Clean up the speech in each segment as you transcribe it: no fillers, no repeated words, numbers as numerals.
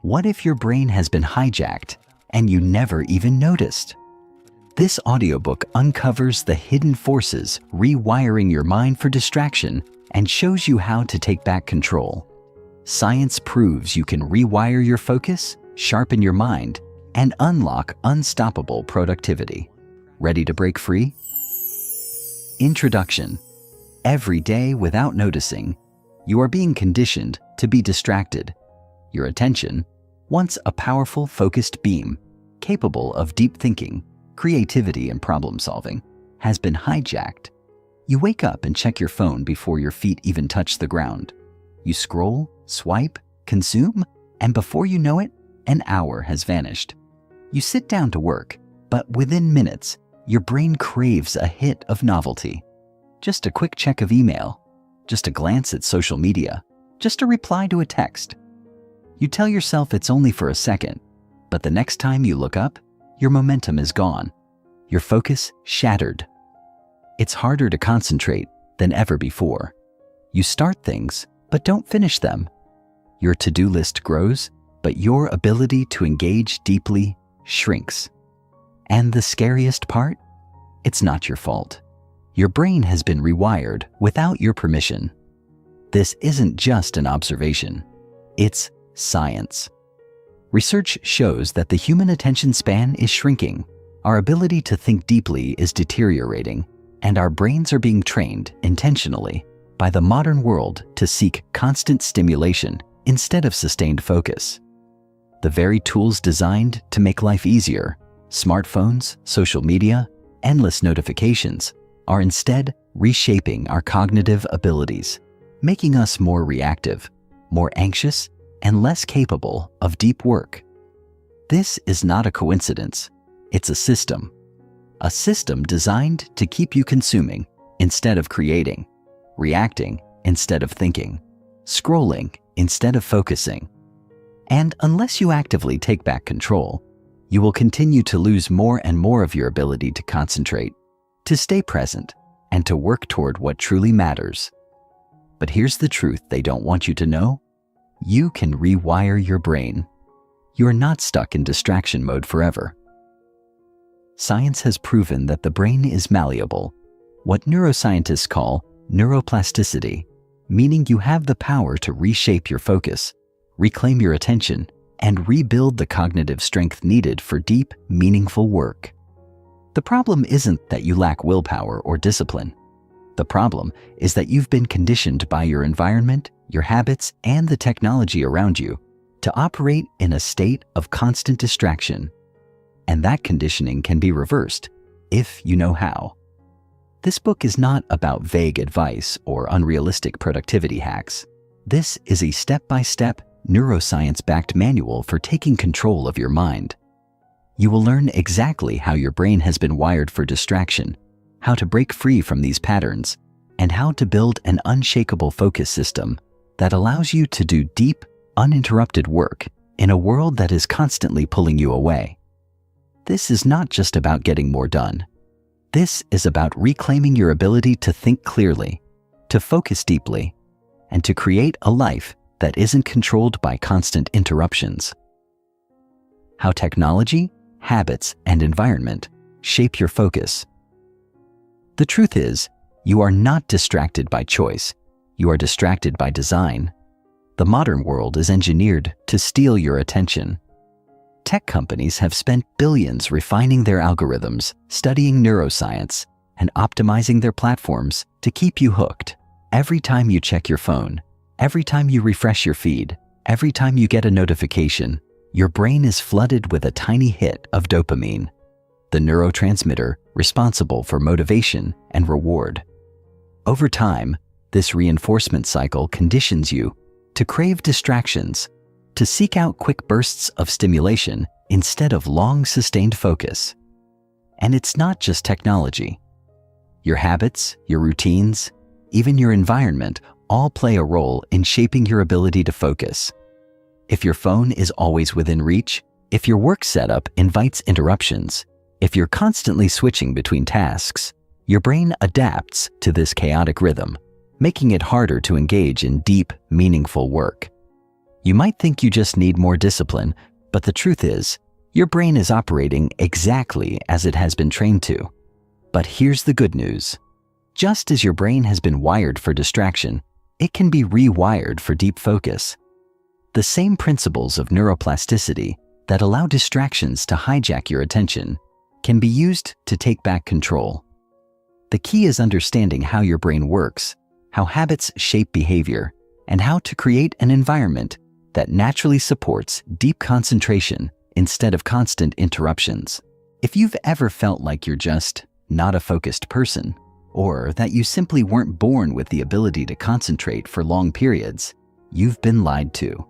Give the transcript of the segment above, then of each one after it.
What if your brain has been hijacked and you never even noticed? This audiobook uncovers the hidden forces rewiring your mind for distraction and shows you how to take back control. Science proves you can rewire your focus, sharpen your mind, and unlock unstoppable productivity. Ready to break free? Introduction. Every day, without noticing, you are being conditioned to be distracted. Your attention, once a powerful, focused beam, capable of deep thinking, creativity, and problem-solving, has been hijacked. You wake up and check your phone before your feet even touch the ground. You scroll, swipe, consume, and before you know it, an hour has vanished. You sit down to work, but within minutes, your brain craves a hit of novelty. Just a quick check of email, just a glance at social media, just a reply to a text. You tell yourself it's only for a second, but the next time you look up, your momentum is gone, your focus shattered. It's harder to concentrate than ever before. You start things, but don't finish them. Your to-do list grows, but your ability to engage deeply shrinks. And the scariest part? It's not your fault. Your brain has been rewired without your permission. This isn't just an observation. It's science. Research shows that the human attention span is shrinking, our ability to think deeply is deteriorating, and our brains are being trained intentionally by the modern world to seek constant stimulation instead of sustained focus. The very tools designed to make life easier, smartphones, social media, endless notifications, are instead reshaping our cognitive abilities, making us more reactive, more anxious, and less capable of deep work. This is not a coincidence. It's a system designed to keep you consuming instead of creating, reacting instead of thinking, scrolling instead of focusing. And unless you actively take back control, you will continue to lose more and more of your ability to concentrate, to stay present, and to work toward what truly matters. But here's the truth they don't want you to know. You can rewire your brain. You're not stuck in distraction mode forever. Science has proven that the brain is malleable, what neuroscientists call neuroplasticity, meaning you have the power to reshape your focus, reclaim your attention, and rebuild the cognitive strength needed for deep, meaningful work. The problem isn't that you lack willpower or discipline. The problem is that you've been conditioned by your environment, your habits, and the technology around you to operate in a state of constant distraction. And that conditioning can be reversed if you know how. This book is not about vague advice or unrealistic productivity hacks. This is a step-by-step, neuroscience-backed manual for taking control of your mind. You will learn exactly how your brain has been wired for distraction, how to break free from these patterns, and how to build an unshakable focus system that allows you to do deep, uninterrupted work in a world that is constantly pulling you away. This is not just about getting more done. This is about reclaiming your ability to think clearly, to focus deeply, and to create a life that isn't controlled by constant interruptions. How technology, habits, and environment shape your focus. The truth is, you are not distracted by choice. You are distracted by design. The modern world is engineered to steal your attention. Tech companies have spent billions refining their algorithms, studying neuroscience, and optimizing their platforms to keep you hooked. Every time you check your phone, every time you refresh your feed, every time you get a notification, your brain is flooded with a tiny hit of dopamine, the neurotransmitter responsible for motivation and reward. Over time, this reinforcement cycle conditions you to crave distractions, to seek out quick bursts of stimulation instead of long, sustained focus. And it's not just technology. Your habits, your routines, even your environment all play a role in shaping your ability to focus. If your phone is always within reach, if your work setup invites interruptions, if you're constantly switching between tasks, your brain adapts to this chaotic rhythm, making it harder to engage in deep, meaningful work. You might think you just need more discipline, but the truth is, your brain is operating exactly as it has been trained to. But here's the good news. Just as your brain has been wired for distraction, it can be rewired for deep focus. The same principles of neuroplasticity that allow distractions to hijack your attention can be used to take back control. The key is understanding how your brain works, how habits shape behavior, and how to create an environment that naturally supports deep concentration instead of constant interruptions. If you've ever felt like you're just not a focused person, or that you simply weren't born with the ability to concentrate for long periods, you've been lied to.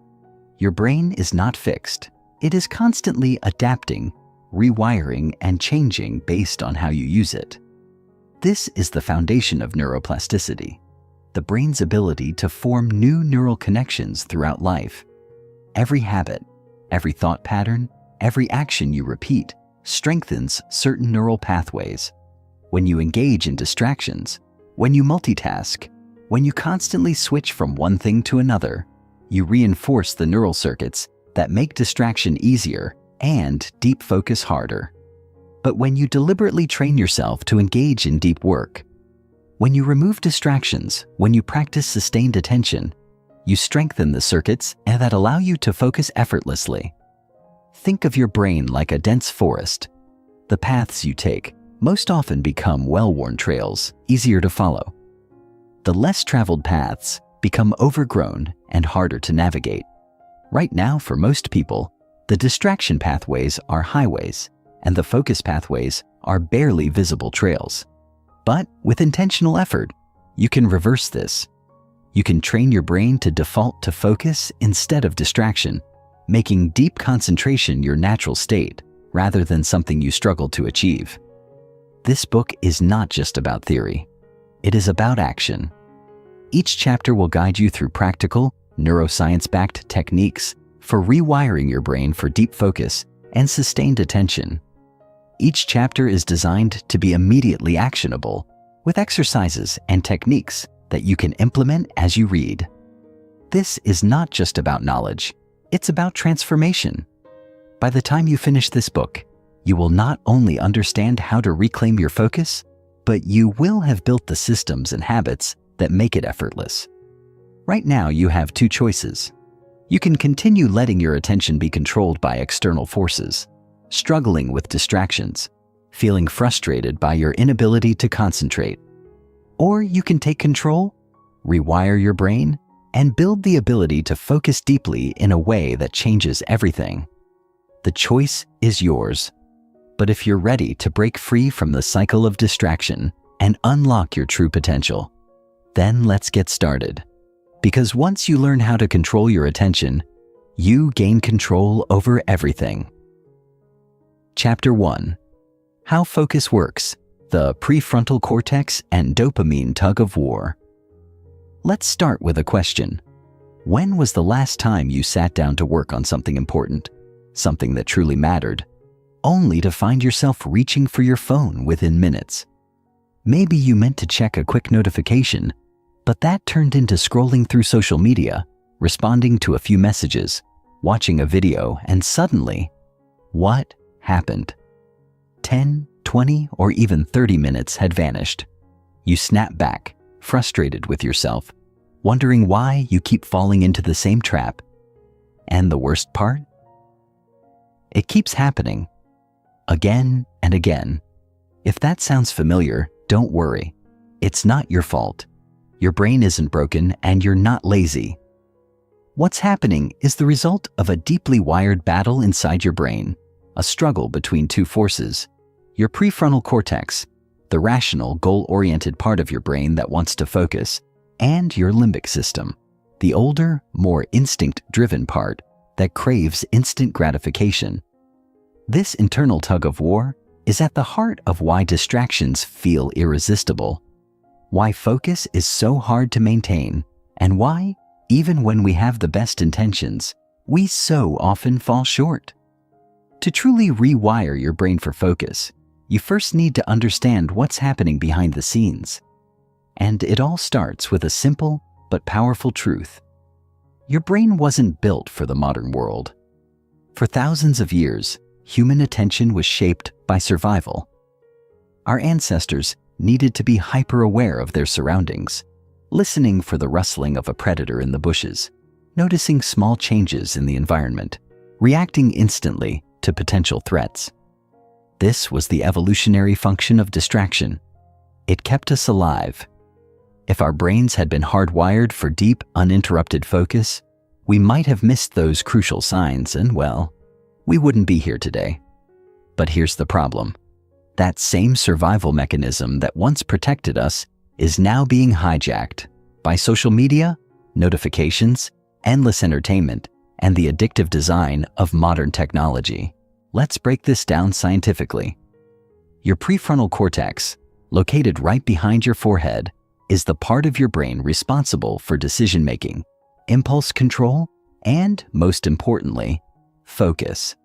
Your brain is not fixed. It is constantly adapting, rewiring, and changing based on how you use it. This is the foundation of neuroplasticity, the brain's ability to form new neural connections throughout life. Every habit, every thought pattern, every action you repeat strengthens certain neural pathways. When you engage in distractions, when you multitask, when you constantly switch from one thing to another, you reinforce the neural circuits that make distraction easier and deep focus harder. But when you deliberately train yourself to engage in deep work, when you remove distractions, when you practice sustained attention, you strengthen the circuits that allow you to focus effortlessly. Think of your brain like a dense forest. The paths you take most often become well-worn trails, easier to follow. The less traveled paths become overgrown and harder to navigate. Right now, for most people, the distraction pathways are highways, and the focus pathways are barely visible trails. But with intentional effort, you can reverse this. You can train your brain to default to focus instead of distraction, making deep concentration your natural state rather than something you struggle to achieve. This book is not just about theory. It is about action. Each chapter will guide you through practical, neuroscience-backed techniques for rewiring your brain for deep focus and sustained attention. Each chapter is designed to be immediately actionable, with exercises and techniques that you can implement as you read. This is not just about knowledge, it's about transformation. By the time you finish this book, you will not only understand how to reclaim your focus, but you will have built the systems and habits that make it effortless. Right now, you have two choices. You can continue letting your attention be controlled by external forces, struggling with distractions, feeling frustrated by your inability to concentrate. Or you can take control, rewire your brain, and build the ability to focus deeply in a way that changes everything. The choice is yours. But if you're ready to break free from the cycle of distraction and unlock your true potential, then let's get started. Because once you learn how to control your attention, you gain control over everything. Chapter 1. How Focus Works, the Prefrontal Cortex and Dopamine Tug of War. Let's start with a question. When was the last time you sat down to work on something important, something that truly mattered, only to find yourself reaching for your phone within minutes? Maybe you meant to check a quick notification, but that turned into scrolling through social media, responding to a few messages, watching a video, and suddenly, what happened? 10, 20, or even 30 minutes had vanished. You snap back, frustrated with yourself, wondering why you keep falling into the same trap. And the worst part? It keeps happening, again and again. If that sounds familiar, don't worry. It's not your fault. Your brain isn't broken and you're not lazy. What's happening is the result of a deeply wired battle inside your brain, a struggle between two forces. Your prefrontal cortex, the rational, goal-oriented part of your brain that wants to focus, and your limbic system, the older, more instinct-driven part that craves instant gratification. This internal tug of war is at the heart of why distractions feel irresistible, why focus is so hard to maintain, and why, even when we have the best intentions, we so often fall short. To truly rewire your brain for focus, you first need to understand what's happening behind the scenes. And it all starts with a simple but powerful truth. Your brain wasn't built for the modern world. For thousands of years, human attention was shaped by survival. Our ancestors needed to be hyper-aware of their surroundings, listening for the rustling of a predator in the bushes, noticing small changes in the environment, reacting instantly to potential threats. This was the evolutionary function of distraction. It kept us alive. If our brains had been hardwired for deep, uninterrupted focus, we might have missed those crucial signs and, well, we wouldn't be here today. But here's the problem. That same survival mechanism that once protected us is now being hijacked by social media, notifications, endless entertainment, and the addictive design of modern technology. Let's break this down scientifically. Your prefrontal cortex, located right behind your forehead, is the part of your brain responsible for decision-making, impulse control, and, most importantly, focus.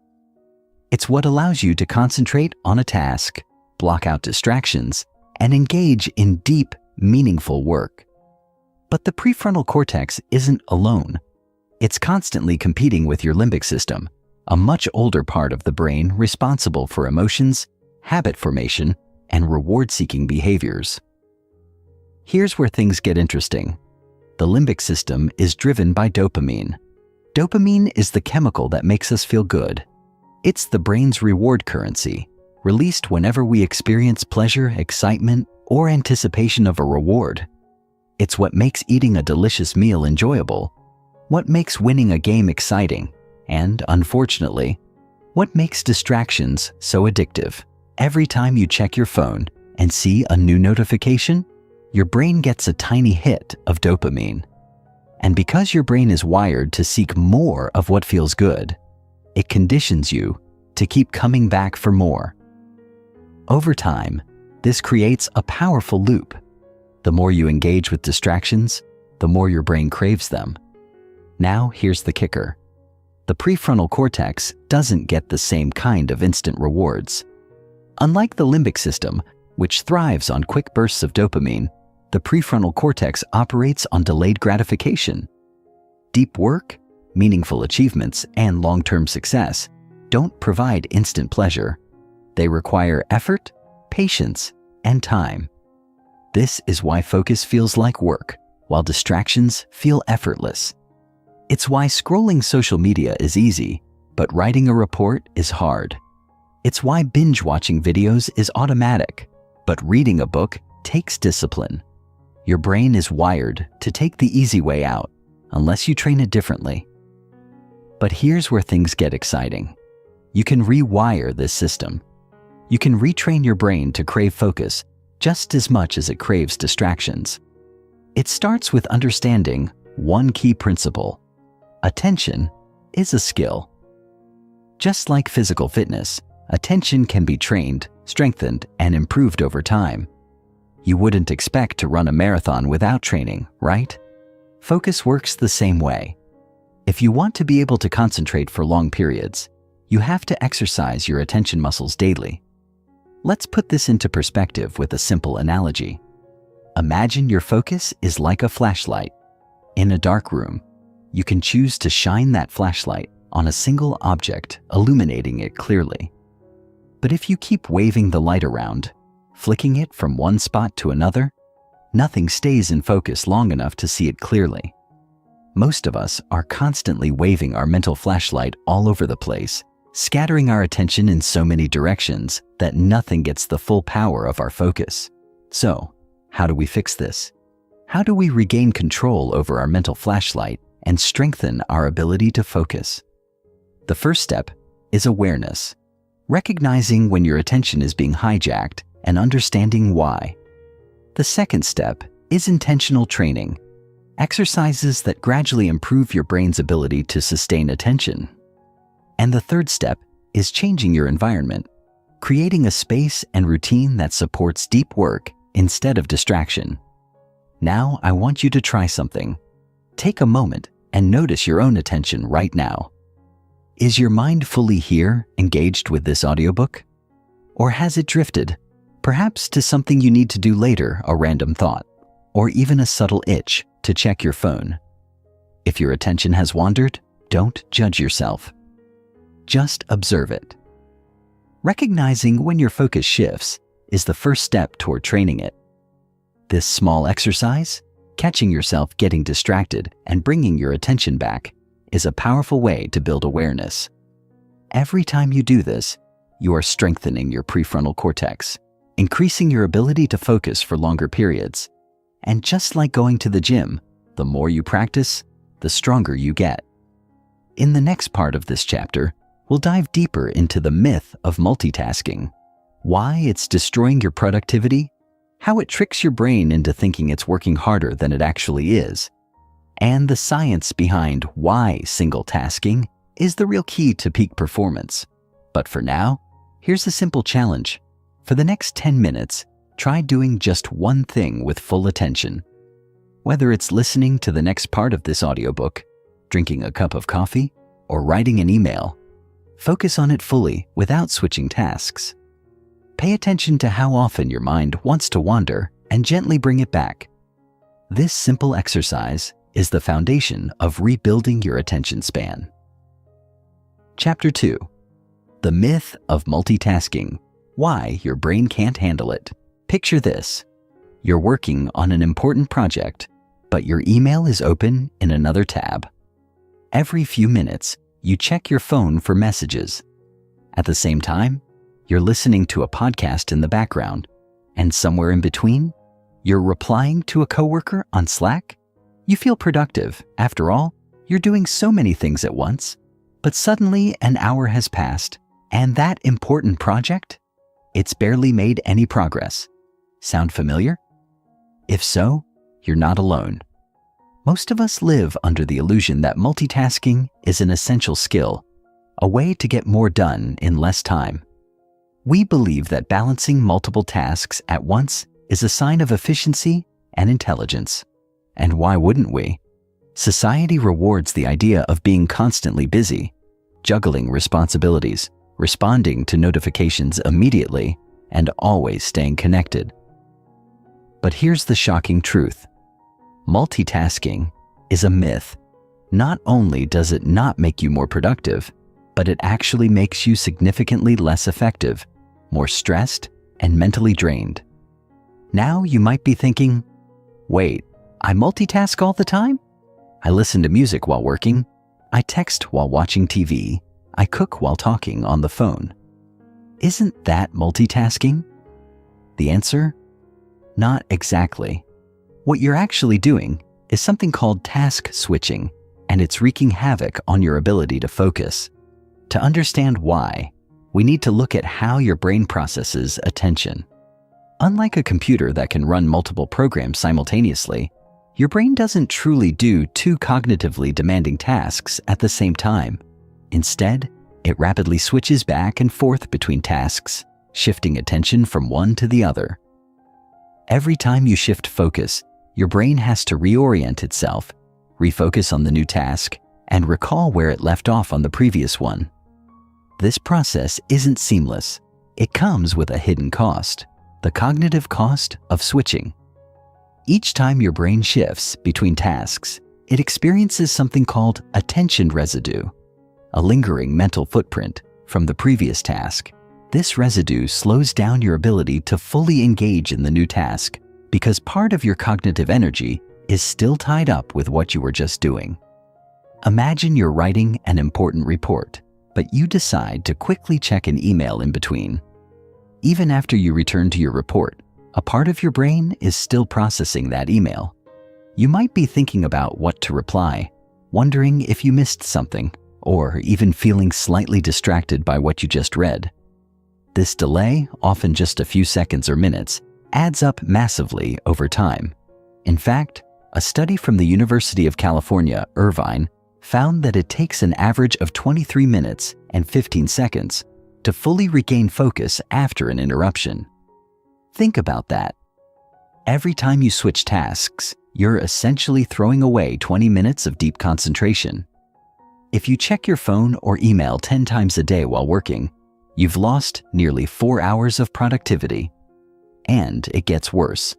It's what allows you to concentrate on a task, block out distractions, and engage in deep, meaningful work. But the prefrontal cortex isn't alone. It's constantly competing with your limbic system, a much older part of the brain responsible for emotions, habit formation, and reward-seeking behaviors. Here's where things get interesting. The limbic system is driven by dopamine. Dopamine is the chemical that makes us feel good. It's the brain's reward currency, released whenever we experience pleasure, excitement, or anticipation of a reward. It's what makes eating a delicious meal enjoyable, what makes winning a game exciting, and, unfortunately, what makes distractions so addictive. Every time you check your phone and see a new notification, your brain gets a tiny hit of dopamine. And because your brain is wired to seek more of what feels good, it conditions you to keep coming back for more. Over time, this creates a powerful loop. The more you engage with distractions, the more your brain craves them. Now, here's the kicker. The prefrontal cortex doesn't get the same kind of instant rewards. Unlike the limbic system, which thrives on quick bursts of dopamine, the prefrontal cortex operates on delayed gratification. Deep work, meaningful achievements, and long-term success don't provide instant pleasure. They require effort, patience, and time. This is why focus feels like work, while distractions feel effortless. It's why scrolling social media is easy, but writing a report is hard. It's why binge-watching videos is automatic, but reading a book takes discipline. Your brain is wired to take the easy way out, unless you train it differently. But here's where things get exciting. You can rewire this system. You can retrain your brain to crave focus just as much as it craves distractions. It starts with understanding one key principle. Attention is a skill. Just like physical fitness, attention can be trained, strengthened, and improved over time. You wouldn't expect to run a marathon without training, right? Focus works the same way. If you want to be able to concentrate for long periods, you have to exercise your attention muscles daily. Let's put this into perspective with a simple analogy. Imagine your focus is like a flashlight. In a dark room, you can choose to shine that flashlight on a single object, illuminating it clearly. But if you keep waving the light around, flicking it from one spot to another, nothing stays in focus long enough to see it clearly. Most of us are constantly waving our mental flashlight all over the place, scattering our attention in so many directions that nothing gets the full power of our focus. So, how do we fix this? How do we regain control over our mental flashlight and strengthen our ability to focus? The first step is awareness, recognizing when your attention is being hijacked and understanding why. The second step is intentional training, exercises that gradually improve your brain's ability to sustain attention. And the third step is changing your environment, creating a space and routine that supports deep work instead of distraction. Now I want you to try something. Take a moment and notice your own attention right now. Is your mind fully here, engaged with this audiobook? Or has it drifted, perhaps to something you need to do later, a random thought, or even a subtle itch to check your phone? If your attention has wandered, don't judge yourself. Just observe it. Recognizing when your focus shifts is the first step toward training it. This small exercise, catching yourself getting distracted and bringing your attention back, is a powerful way to build awareness. Every time you do this, you are strengthening your prefrontal cortex, increasing your ability to focus for longer periods. And just like going to the gym, the more you practice, the stronger you get. In the next part of this chapter, we'll dive deeper into the myth of multitasking, why it's destroying your productivity, how it tricks your brain into thinking it's working harder than it actually is, and the science behind why single tasking is the real key to peak performance. But for now, here's a simple challenge. For the next 10 minutes, try doing just one thing with full attention. Whether it's listening to the next part of this audiobook, drinking a cup of coffee, or writing an email, focus on it fully without switching tasks. Pay attention to how often your mind wants to wander and gently bring it back. This simple exercise is the foundation of rebuilding your attention span. Chapter 2. The myth of multitasking. Why your brain can't handle it. Picture this. You're working on an important project, but your email is open in another tab. Every few minutes, you check your phone for messages. At the same time, you're listening to a podcast in the background, and somewhere in between, you're replying to a coworker on Slack. You feel productive. After all, you're doing so many things at once. But suddenly an hour has passed, and that important project? It's barely made any progress. Sound familiar? If so, you're not alone. Most of us live under the illusion that multitasking is an essential skill, a way to get more done in less time. We believe that balancing multiple tasks at once is a sign of efficiency and intelligence. And why wouldn't we? Society rewards the idea of being constantly busy, juggling responsibilities, responding to notifications immediately, and always staying connected. But here's the shocking truth. Multitasking is a myth. Not only does it not make you more productive, but it actually makes you significantly less effective, more stressed, and mentally drained. Now you might be thinking, wait, I multitask all the time? I listen to music while working. I text while watching TV. I cook while talking on the phone. Isn't that multitasking? The answer? Not exactly. What you're actually doing is something called task switching, and it's wreaking havoc on your ability to focus. To understand why, we need to look at how your brain processes attention. Unlike a computer that can run multiple programs simultaneously, your brain doesn't truly do two cognitively demanding tasks at the same time. Instead, it rapidly switches back and forth between tasks, shifting attention from one to the other. Every time you shift focus, your brain has to reorient itself, refocus on the new task, and recall where it left off on the previous one. This process isn't seamless. It comes with a hidden cost, the cognitive cost of switching. Each time your brain shifts between tasks, it experiences something called attention residue, a lingering mental footprint from the previous task. This residue slows down your ability to fully engage in the new task because part of your cognitive energy is still tied up with what you were just doing. Imagine you're writing an important report, but you decide to quickly check an email in between. Even after you return to your report, a part of your brain is still processing that email. You might be thinking about what to reply, wondering if you missed something, or even feeling slightly distracted by what you just read. This delay, often just a few seconds or minutes, adds up massively over time. In fact, a study from the University of California, Irvine, found that it takes an average of 23 minutes and 15 seconds to fully regain focus after an interruption. Think about that. Every time you switch tasks, you're essentially throwing away 20 minutes of deep concentration. If you check your phone or email 10 times a day while working, you've lost nearly 4 hours of productivity. And it gets worse.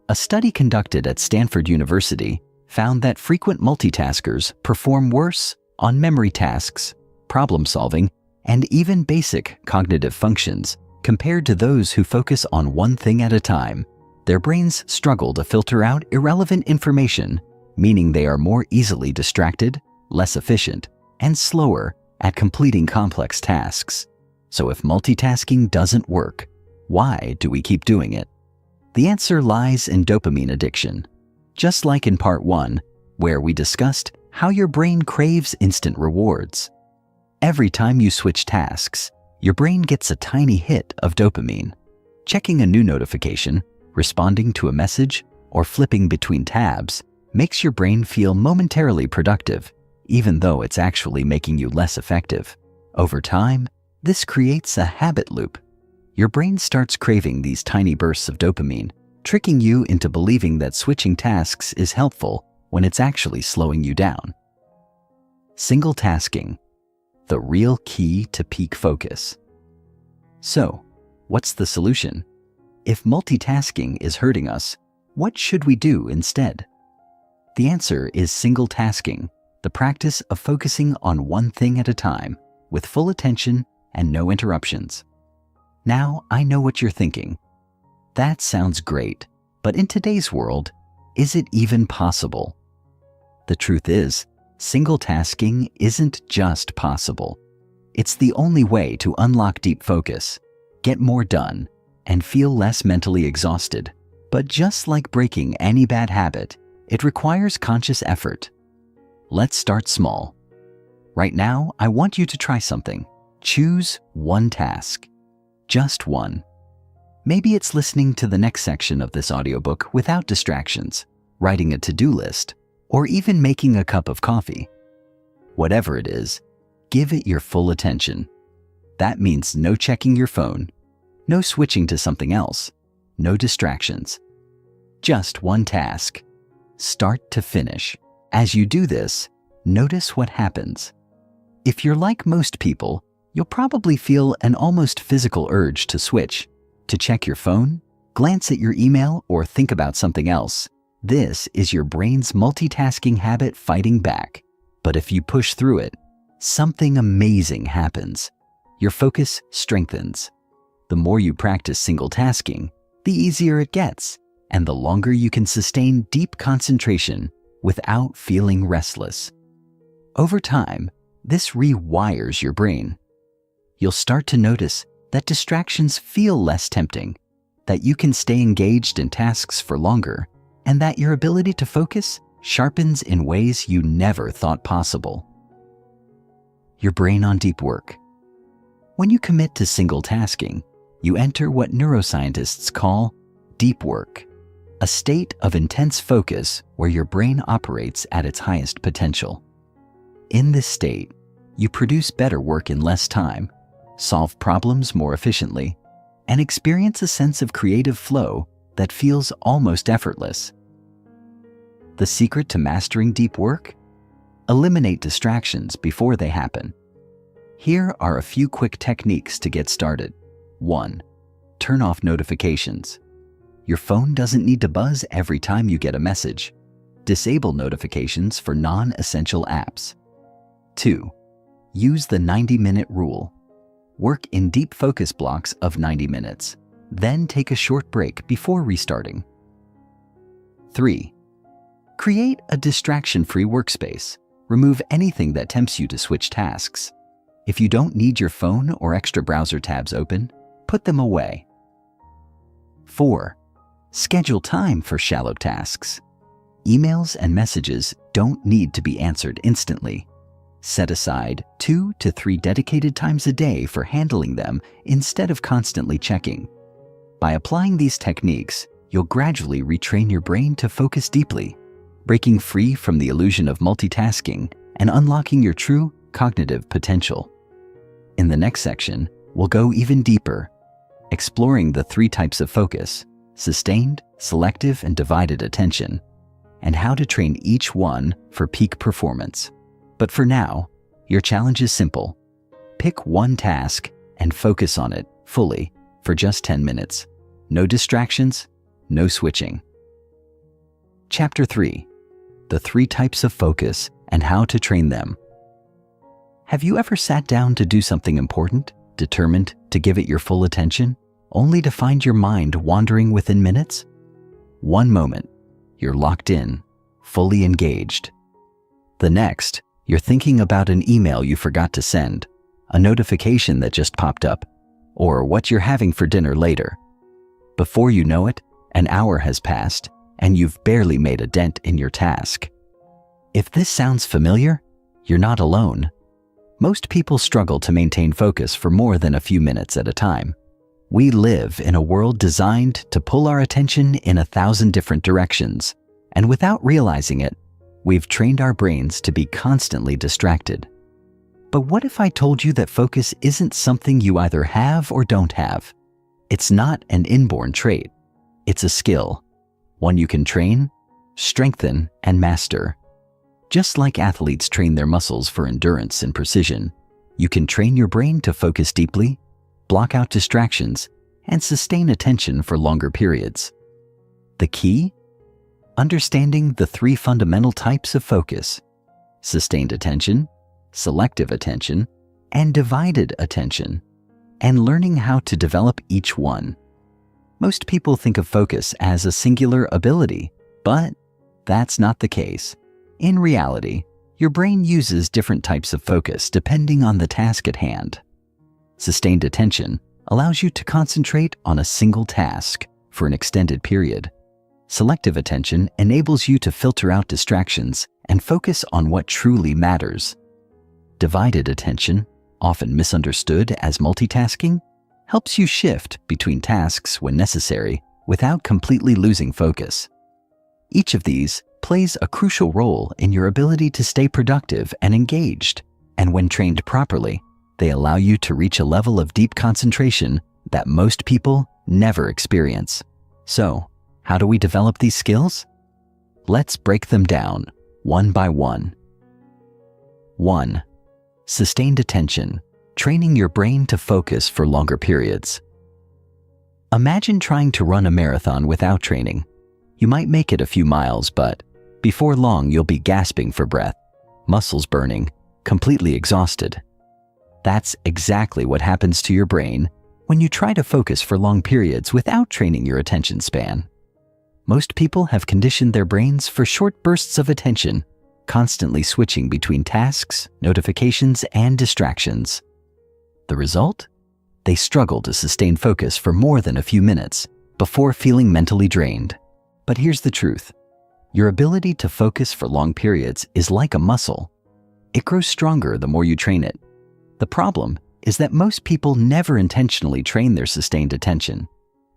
A study conducted at Stanford University found that frequent multitaskers perform worse on memory tasks, problem solving, and even basic cognitive functions compared to those who focus on one thing at a time. Their brains struggle to filter out irrelevant information, meaning they are more easily distracted, less efficient, and slower at completing complex tasks. So if multitasking doesn't work, why do we keep doing it? The answer lies in dopamine addiction. Just like in part 1, where we discussed how your brain craves instant rewards. Every time you switch tasks, your brain gets a tiny hit of dopamine. Checking a new notification, responding to a message, or flipping between tabs makes your brain feel momentarily productive, even though it's actually making you less effective. Over time, this creates a habit loop. Your brain starts craving these tiny bursts of dopamine, tricking you into believing that switching tasks is helpful when it's actually slowing you down. Single tasking, the real key to peak focus. So, what's the solution? If multitasking is hurting us, what should we do instead? The answer is single tasking, the practice of focusing on one thing at a time, with full attention and no interruptions. Now, I know what you're thinking. That sounds great, but in today's world, is it even possible? The truth is, single tasking isn't just possible. It's the only way to unlock deep focus, get more done, and feel less mentally exhausted. But just like breaking any bad habit, it requires conscious effort. Let's start small. Right now, I want you to try something. Choose one task. Just one. Maybe it's listening to the next section of this audiobook without distractions, writing a to-do list, or even making a cup of coffee. Whatever it is, give it your full attention. That means no checking your phone, no switching to something else, no distractions. Just one task, start to finish. As you do this, notice what happens. If you're like most people, you'll probably feel an almost physical urge to switch, to check your phone, glance at your email, or think about something else. This is your brain's multitasking habit fighting back. But if you push through it, something amazing happens. Your focus strengthens. The more you practice single tasking, the easier it gets, and the longer you can sustain deep concentration without feeling restless. Over time, this rewires your brain. You'll start to notice that distractions feel less tempting, that you can stay engaged in tasks for longer, and that your ability to focus sharpens in ways you never thought possible. Your brain on deep work. When you commit to single tasking, you enter what neuroscientists call deep work, a state of intense focus where your brain operates at its highest potential. In this state, you produce better work in less time, solve problems more efficiently, and experience a sense of creative flow that feels almost effortless. The secret to mastering deep work? Eliminate distractions before they happen. Here are a few quick techniques to get started. 1. Turn off notifications. Your phone doesn't need to buzz every time you get a message. Disable notifications for non-essential apps. 2. Use the 90-minute rule. Work in deep focus blocks of 90 minutes, then take a short break before restarting. 3. Create a distraction-free workspace. Remove anything that tempts you to switch tasks. If you don't need your phone or extra browser tabs open, put them away. 4. Schedule time for shallow tasks. Emails and messages don't need to be answered instantly. Set aside 2 to 3 dedicated times a day for handling them instead of constantly checking. By applying these techniques, you'll gradually retrain your brain to focus deeply, breaking free from the illusion of multitasking and unlocking your true cognitive potential. In the next section, we'll go even deeper, exploring the 3 types of focus: sustained, selective, and divided attention, and how to train each one for peak performance. But for now, your challenge is simple. Pick one task and focus on it fully for just 10 minutes. No distractions, no switching. Chapter 3. the 3 types of focus and how to train them. Have you ever sat down to do something important, determined to give it your full attention, only to find your mind wandering within minutes? One moment, you're locked in, fully engaged. The next, you're thinking about an email you forgot to send, a notification that just popped up, or what you're having for dinner later. Before you know it, an hour has passed, and you've barely made a dent in your task. If this sounds familiar, you're not alone. Most people struggle to maintain focus for more than a few minutes at a time. We live in a world designed to pull our attention in 1,000 different directions, and without realizing it, we've trained our brains to be constantly distracted. But what if I told you that focus isn't something you either have or don't have? It's not an inborn trait. It's a skill, one you can train, strengthen, and master. Just like athletes train their muscles for endurance and precision, you can train your brain to focus deeply, block out distractions, and sustain attention for longer periods. The key? Understanding the 3 fundamental types of focus: sustained attention, selective attention, and divided attention, and learning how to develop each one. Most people think of focus as a singular ability, but that's not the case. In reality, your brain uses different types of focus depending on the task at hand. Sustained attention allows you to concentrate on a single task for an extended period. Selective attention enables you to filter out distractions and focus on what truly matters. Divided attention, often misunderstood as multitasking, helps you shift between tasks when necessary without completely losing focus. Each of these plays a crucial role in your ability to stay productive and engaged, and when trained properly, they allow you to reach a level of deep concentration that most people never experience. So, how do we develop these skills? Let's break them down, one by one. 1. Sustained attention, training your brain to focus for longer periods. Imagine trying to run a marathon without training. You might make it a few miles, but before long you'll be gasping for breath, muscles burning, completely exhausted. That's exactly what happens to your brain when you try to focus for long periods without training your attention span. Most people have conditioned their brains for short bursts of attention, constantly switching between tasks, notifications, and distractions. The result? They struggle to sustain focus for more than a few minutes before feeling mentally drained. But here's the truth. Your ability to focus for long periods is like a muscle. It grows stronger the more you train it. The problem is that most people never intentionally train their sustained attention.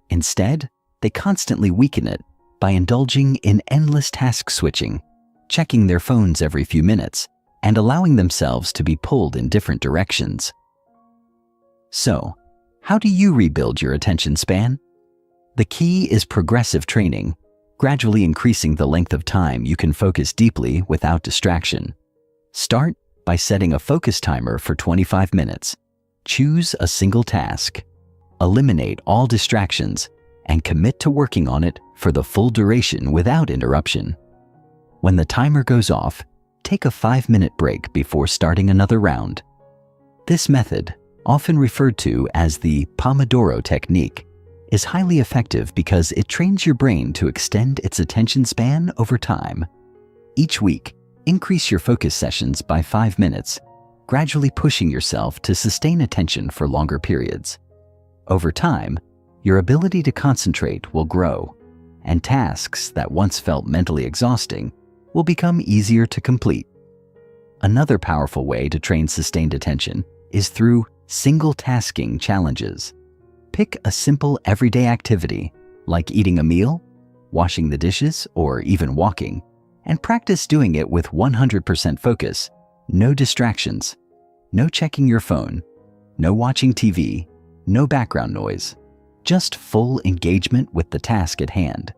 Instead, they constantly weaken it by indulging in endless task switching, checking their phones every few minutes, and allowing themselves to be pulled in different directions. So, how do you rebuild your attention span? The key is progressive training, gradually increasing the length of time you can focus deeply without distraction. Start by setting a focus timer for 25 minutes. Choose a single task. Eliminate all distractions and commit to working on it for the full duration without interruption. When the timer goes off, take a 5-minute break before starting another round. This method, often referred to as the Pomodoro technique, is highly effective because it trains your brain to extend its attention span over time. Each week, increase your focus sessions by 5 minutes, gradually pushing yourself to sustain attention for longer periods. Over time, your ability to concentrate will grow, and tasks that once felt mentally exhausting will become easier to complete. Another powerful way to train sustained attention is through single-tasking challenges. Pick a simple everyday activity, like eating a meal, washing the dishes, or even walking, and practice doing it with 100% focus, no distractions, no checking your phone, no watching TV, no background noise, just full engagement with the task at hand.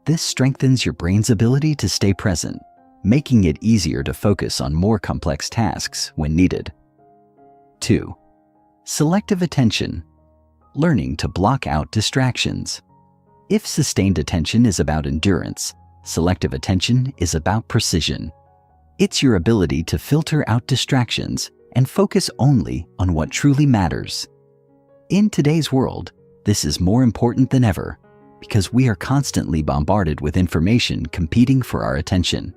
This strengthens your brain's ability to stay present, making it easier to focus on more complex tasks when needed. 2. Selective attention, learning to block out distractions. If sustained attention is about endurance, Selective attention is about precision. It's your ability to filter out distractions and focus only on what truly matters. In today's world, this is more important than ever because we are constantly bombarded with information competing for our attention.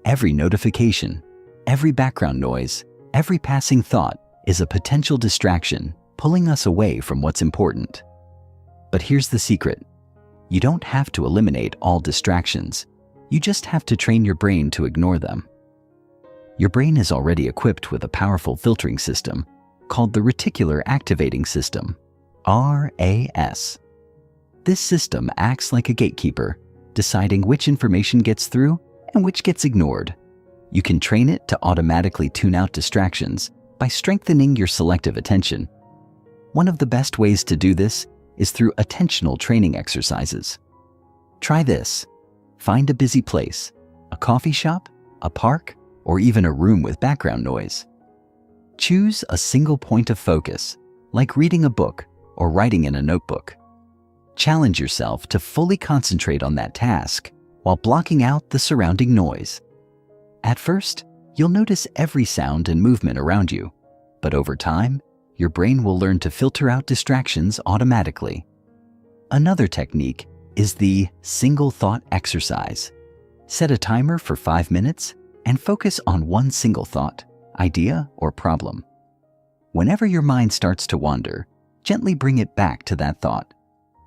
Every notification, every background noise, every passing thought is a potential distraction pulling us away from what's important. But here's the secret. You don't have to eliminate all distractions. You just have to train your brain to ignore them. Your brain is already equipped with a powerful filtering system called the Reticular Activating System, RAS. This system acts like a gatekeeper, deciding which information gets through and which gets ignored. You can train it to automatically tune out distractions by strengthening your selective attention. One of the best ways to do this is through attentional training exercises. Try this. Find a busy place, a coffee shop, a park, or even a room with background noise. Choose a single point of focus, like reading a book or writing in a notebook. Challenge yourself to fully concentrate on that task while blocking out the surrounding noise. At first, you'll notice every sound and movement around you, but over time, your brain will learn to filter out distractions automatically. Another technique is the single thought exercise. Set a timer for 5 minutes and focus on one single thought, idea, or problem. Whenever your mind starts to wander, gently bring it back to that thought.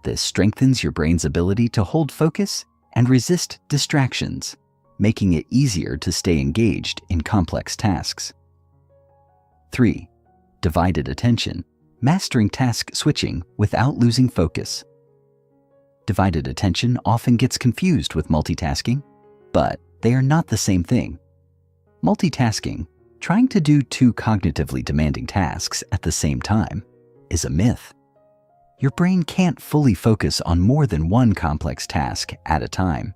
This strengthens your brain's ability to hold focus and resist distractions, making it easier to stay engaged in complex tasks. 3. Divided attention, mastering task switching without losing focus. Divided attention often gets confused with multitasking, but they are not the same thing. Multitasking, trying to do 2 cognitively demanding tasks at the same time, is a myth. Your brain can't fully focus on more than one complex task at a time.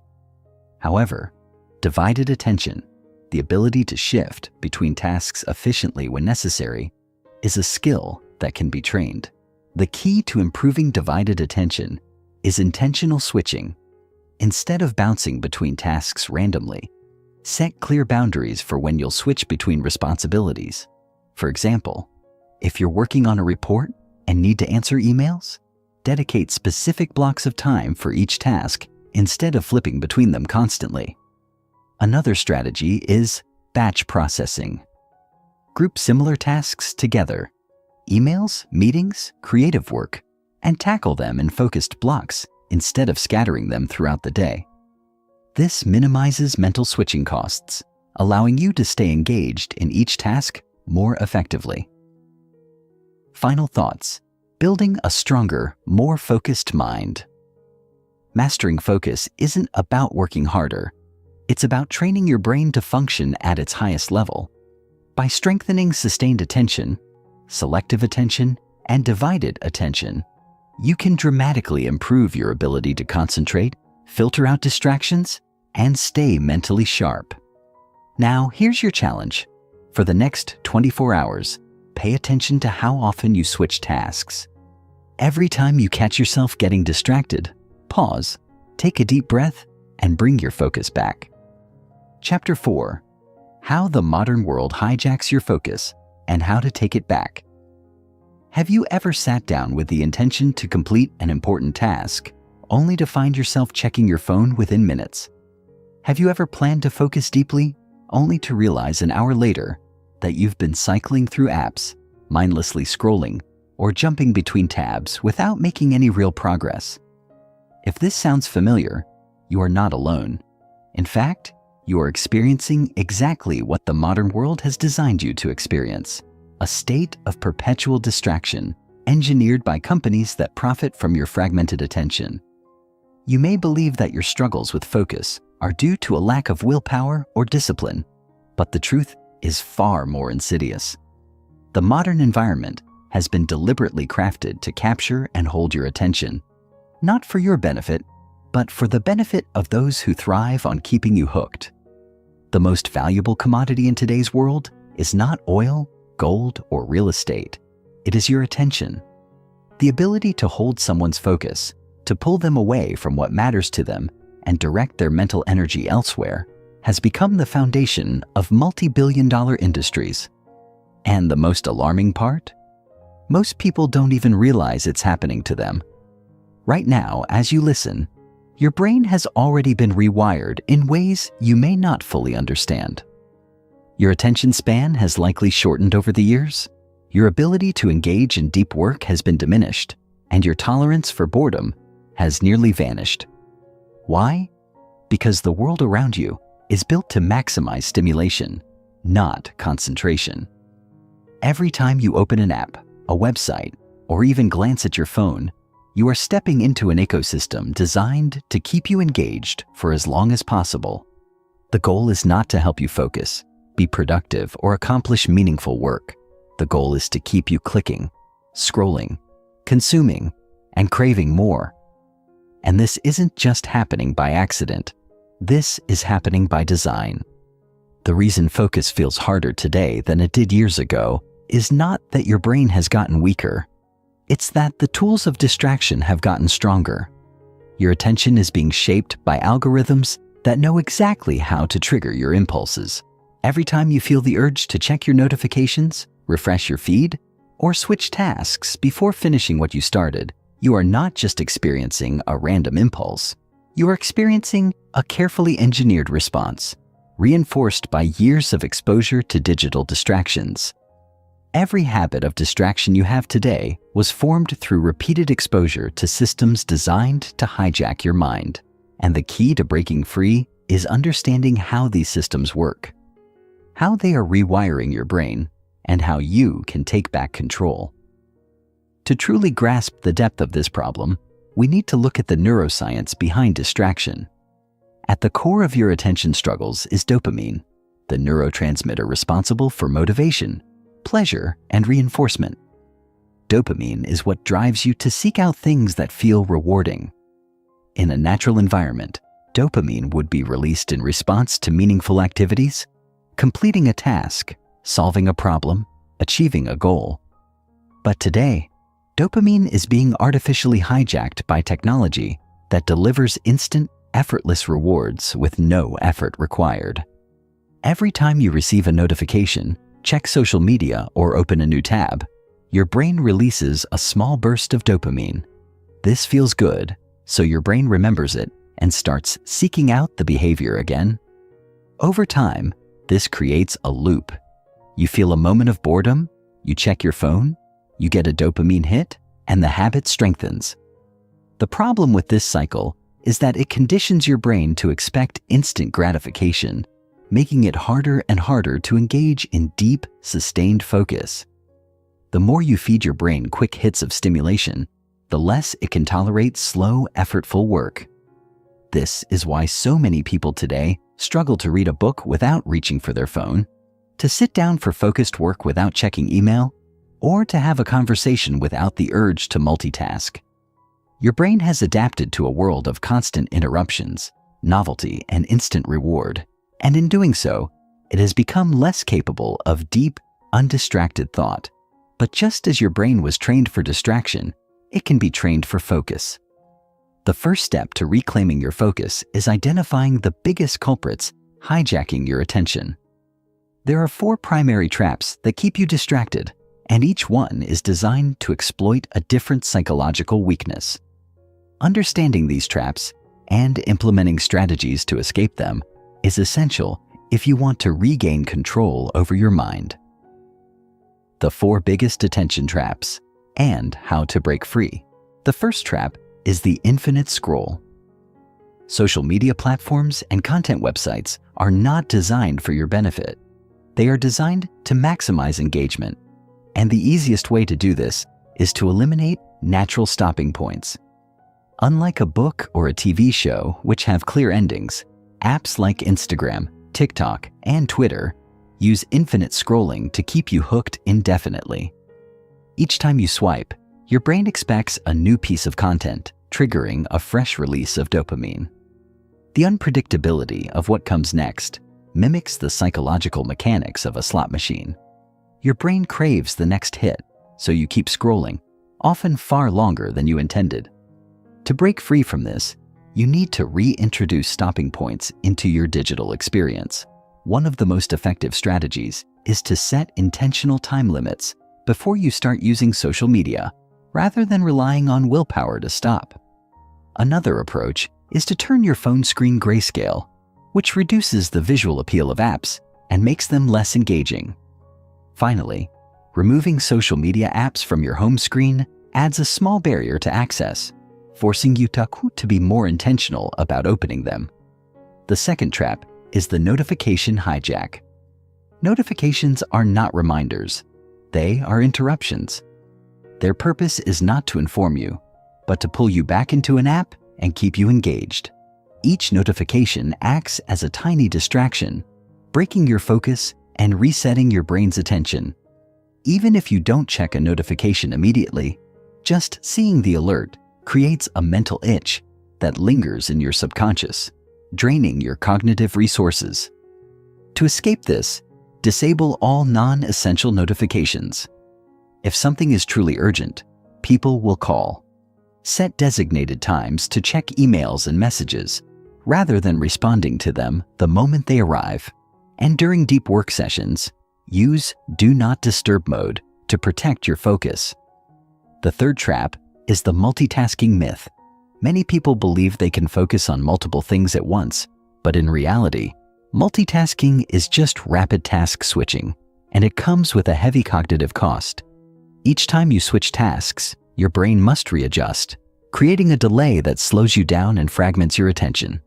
However, divided attention, the ability to shift between tasks efficiently when necessary, is a skill that can be trained. The key to improving divided attention is intentional switching. Instead of bouncing between tasks randomly, set clear boundaries for when you'll switch between responsibilities. For example, if you're working on a report and need to answer emails, dedicate specific blocks of time for each task instead of flipping between them constantly. Another strategy is batch processing. Group similar tasks together, emails, meetings, creative work, and tackle them in focused blocks instead of scattering them throughout the day. This minimizes mental switching costs, allowing you to stay engaged in each task more effectively. Final thoughts. Building a stronger, more focused mind. Mastering focus isn't about working harder. It's about training your brain to function at its highest level. By strengthening sustained attention, selective attention, and divided attention, you can dramatically improve your ability to concentrate, filter out distractions, and stay mentally sharp. Now, here's your challenge. For the next 24 hours, pay attention to how often you switch tasks. Every time you catch yourself getting distracted, pause, take a deep breath, and bring your focus back. Chapter 4. How the modern world hijacks your focus and how to take it back. Have you ever sat down with the intention to complete an important task, only to find yourself checking your phone within minutes? Have you ever planned to focus deeply, only to realize an hour later that you've been cycling through apps, mindlessly scrolling, or jumping between tabs without making any real progress? If this sounds familiar, you are not alone. In fact, you are experiencing exactly what the modern world has designed you to experience: a state of perpetual distraction engineered by companies that profit from your fragmented attention. You may believe that your struggles with focus are due to a lack of willpower or discipline, but the truth is far more insidious. The modern environment has been deliberately crafted to capture and hold your attention, not for your benefit, but for the benefit of those who thrive on keeping you hooked. The most valuable commodity in today's world is not oil, gold, or real estate. It is your attention. The ability to hold someone's focus, to pull them away from what matters to them, and direct their mental energy elsewhere has become the foundation of multi-billion-dollar industries. And the most alarming part? Most people don't even realize it's happening to them. Right now, as you listen, your brain has already been rewired in ways you may not fully understand. Your attention span has likely shortened over the years, your ability to engage in deep work has been diminished, and your tolerance for boredom has nearly vanished. Why? Because the world around you is built to maximize stimulation, not concentration. Every time you open an app, a website, or even glance at your phone, you are stepping into an ecosystem designed to keep you engaged for as long as possible. The goal is not to help you focus, be productive, or accomplish meaningful work. The goal is to keep you clicking, scrolling, consuming, and craving more. And this isn't just happening by accident. This is happening by design. The reason focus feels harder today than it did years ago is not that your brain has gotten weaker. It's that the tools of distraction have gotten stronger. Your attention is being shaped by algorithms that know exactly how to trigger your impulses. Every time you feel the urge to check your notifications, refresh your feed, or switch tasks before finishing what you started, you are not just experiencing a random impulse. You are experiencing a carefully engineered response, reinforced by years of exposure to digital distractions. Every habit of distraction you have today was formed through repeated exposure to systems designed to hijack your mind. And the key to breaking free is understanding how these systems work, how they are rewiring your brain, and how you can take back control. To truly grasp the depth of this problem, we need to look at the neuroscience behind distraction. At the core of your attention struggles is dopamine, the neurotransmitter responsible for motivation, pleasure, and reinforcement. Dopamine is what drives you to seek out things that feel rewarding. In a natural environment, dopamine would be released in response to meaningful activities, completing a task, solving a problem, achieving a goal. But today, dopamine is being artificially hijacked by technology that delivers instant, effortless rewards with no effort required. Every time you receive a notification, check social media, or open a new tab, your brain releases a small burst of dopamine. This feels good, so your brain remembers it and starts seeking out the behavior again. Over time, this creates a loop. You feel a moment of boredom, you check your phone, you get a dopamine hit, and the habit strengthens. The problem with this cycle is that it conditions your brain to expect instant gratification, making it harder and harder to engage in deep, sustained focus. The more you feed your brain quick hits of stimulation, the less it can tolerate slow, effortful work. This is why so many people today struggle to read a book without reaching for their phone, to sit down for focused work without checking email, or to have a conversation without the urge to multitask. Your brain has adapted to a world of constant interruptions, novelty, and instant reward. And in doing so, it has become less capable of deep, undistracted thought. But just as your brain was trained for distraction, it can be trained for focus. The first step to reclaiming your focus is identifying the biggest culprits hijacking your attention. There are 4 primary traps that keep you distracted, and each one is designed to exploit a different psychological weakness. Understanding these traps and implementing strategies to escape them is essential if you want to regain control over your mind. The 4 biggest attention traps and how to break free. The first trap is the infinite scroll. Social media platforms and content websites are not designed for your benefit. They are designed to maximize engagement, and the easiest way to do this is to eliminate natural stopping points. Unlike a book or a TV show, which have clear endings, apps like Instagram, TikTok, and Twitter use infinite scrolling to keep you hooked indefinitely. Each time you swipe, your brain expects a new piece of content, triggering a fresh release of dopamine. The unpredictability of what comes next mimics the psychological mechanics of a slot machine. Your brain craves the next hit, so you keep scrolling, often far longer than you intended. To break free from this, you need to reintroduce stopping points into your digital experience. One of the most effective strategies is to set intentional time limits before you start using social media, rather than relying on willpower to stop. Another approach is to turn your phone screen grayscale, which reduces the visual appeal of apps and makes them less engaging. Finally, removing social media apps from your home screen adds a small barrier to access, forcing you to be more intentional about opening them. The second trap is the notification hijack. Notifications are not reminders. They are interruptions. Their purpose is not to inform you, but to pull you back into an app and keep you engaged. Each notification acts as a tiny distraction, breaking your focus and resetting your brain's attention. Even if you don't check a notification immediately, just seeing the alert creates a mental itch that lingers in your subconscious, draining your cognitive resources. To escape this, disable all non-essential notifications. If something is truly urgent, people will call. Set designated times to check emails and messages, rather than responding to them the moment they arrive. And during deep work sessions, use Do Not Disturb mode to protect your focus. The third trap is the multitasking myth. Many people believe they can focus on multiple things at once, but in reality, multitasking is just rapid task switching, and it comes with a heavy cognitive cost. Each time you switch tasks, your brain must readjust, creating a delay that slows you down and fragments your attention.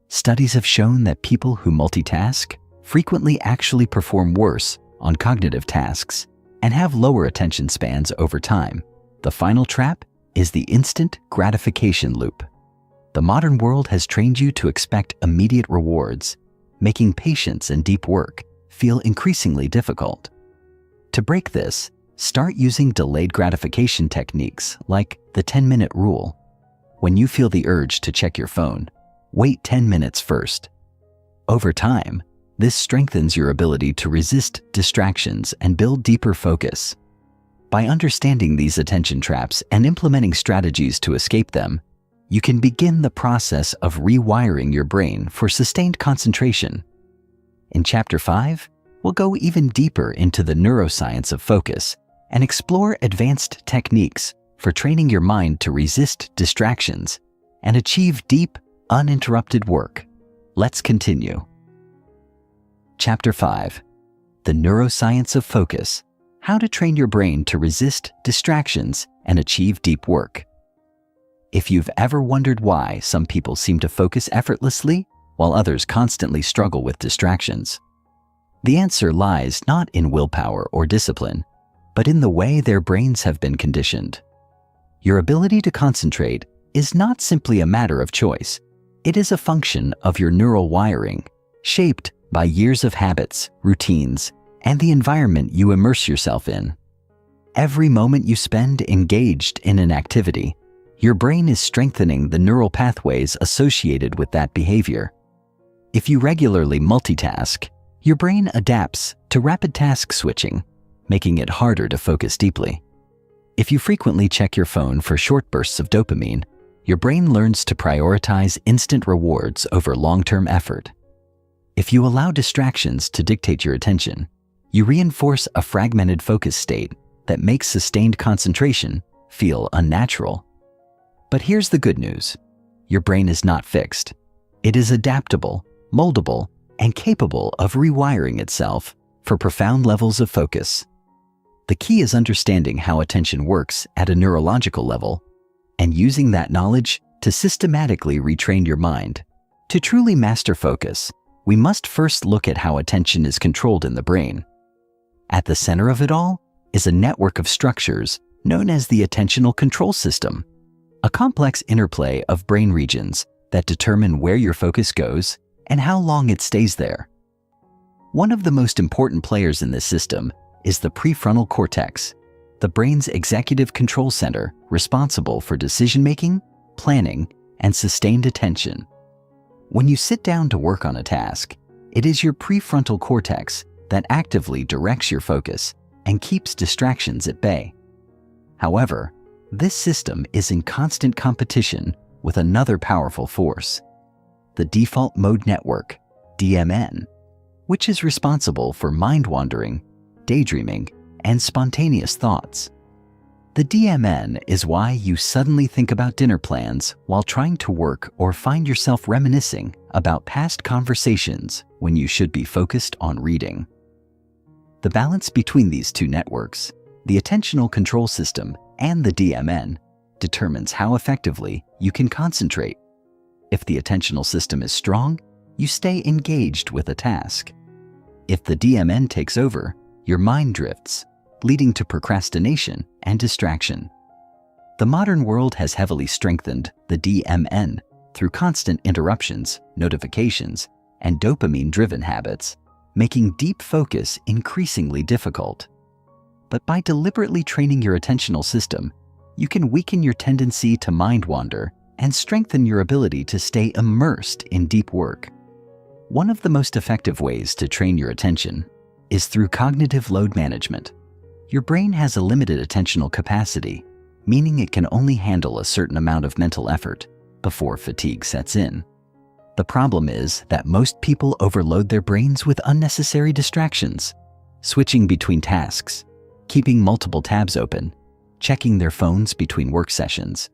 Studies have shown that people who multitask frequently actually perform worse on cognitive tasks and have lower attention spans over time. The final trap is the instant gratification loop. The modern world has trained you to expect immediate rewards, making patience and deep work feel increasingly difficult. To break this, start using delayed gratification techniques like the 10-minute rule. When you feel the urge to check your phone, wait 10 minutes first. Over time, this strengthens your ability to resist distractions and build deeper focus. By understanding these attention traps and implementing strategies to escape them, you can begin the process of rewiring your brain for sustained concentration. In Chapter 5, we'll go even deeper into the neuroscience of focus and explore advanced techniques for training your mind to resist distractions and achieve deep, uninterrupted work. Let's continue. Chapter 5. The Neuroscience of Focus: How to Train Your Brain to Resist Distractions and Achieve Deep Work. If you've ever wondered why some people seem to focus effortlessly while others constantly struggle with distractions, the answer lies not in willpower or discipline, but in the way their brains have been conditioned. Your ability to concentrate is not simply a matter of choice. It is a function of your neural wiring, shaped by years of habits, routines, and the environment you immerse yourself in. Every moment you spend engaged in an activity, your brain is strengthening the neural pathways associated with that behavior. If you regularly multitask, your brain adapts to rapid task switching, making it harder to focus deeply. If you frequently check your phone for short bursts of dopamine, your brain learns to prioritize instant rewards over long-term effort. If you allow distractions to dictate your attention, you reinforce a fragmented focus state that makes sustained concentration feel unnatural. But here's the good news. Your brain is not fixed. It is adaptable, moldable, and capable of rewiring itself for profound levels of focus. The key is understanding how attention works at a neurological level and using that knowledge to systematically retrain your mind. To truly master focus, we must first look at how attention is controlled in the brain. At the center of it all is a network of structures known as the attentional control system, a complex interplay of brain regions that determine where your focus goes and how long it stays there. One of the most important players in this system is the prefrontal cortex, the brain's executive control center responsible for decision-making, planning, and sustained attention. When you sit down to work on a task, it is your prefrontal cortex that actively directs your focus and keeps distractions at bay. However, this system is in constant competition with another powerful force, the default mode network, DMN, which is responsible for mind-wandering, daydreaming, and spontaneous thoughts. The DMN is why you suddenly think about dinner plans while trying to work or find yourself reminiscing about past conversations when you should be focused on reading. The balance between these two networks, the attentional control system and the DMN, determines how effectively you can concentrate. If the attentional system is strong, you stay engaged with a task. If the DMN takes over, your mind drifts, leading to procrastination and distraction. The modern world has heavily strengthened the DMN through constant interruptions, notifications, and dopamine-driven habits, making deep focus increasingly difficult. But by deliberately training your attentional system, you can weaken your tendency to mind wander and strengthen your ability to stay immersed in deep work. One of the most effective ways to train your attention is through cognitive load management. Your brain has a limited attentional capacity, meaning it can only handle a certain amount of mental effort before fatigue sets in. The problem is that most people overload their brains with unnecessary distractions, switching between tasks, keeping multiple tabs open, checking their phones between work sessions,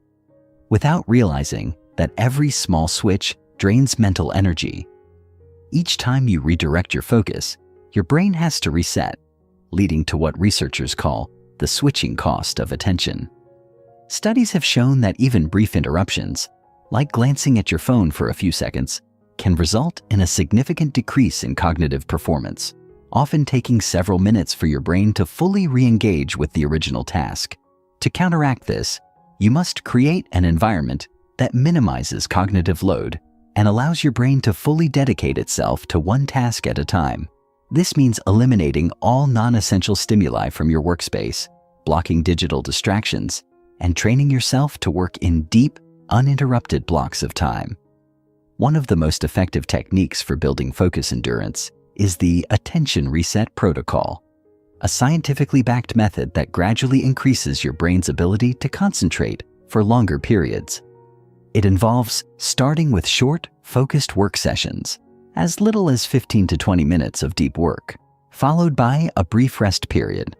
without realizing that every small switch drains mental energy. Each time you redirect your focus, your brain has to reset, leading to what researchers call the switching cost of attention. Studies have shown that even brief interruptions, like glancing at your phone for a few seconds, can result in a significant decrease in cognitive performance, often taking several minutes for your brain to fully re-engage with the original task. To counteract this, you must create an environment that minimizes cognitive load and allows your brain to fully dedicate itself to one task at a time. This means eliminating all non-essential stimuli from your workspace, blocking digital distractions, and training yourself to work in deep, uninterrupted blocks of time. One of the most effective techniques for building focus endurance is the attention reset protocol, a scientifically backed method that gradually increases your brain's ability to concentrate for longer periods. It involves starting with short, focused work sessions, as little as 15 to 20 minutes of deep work, followed by a brief rest period.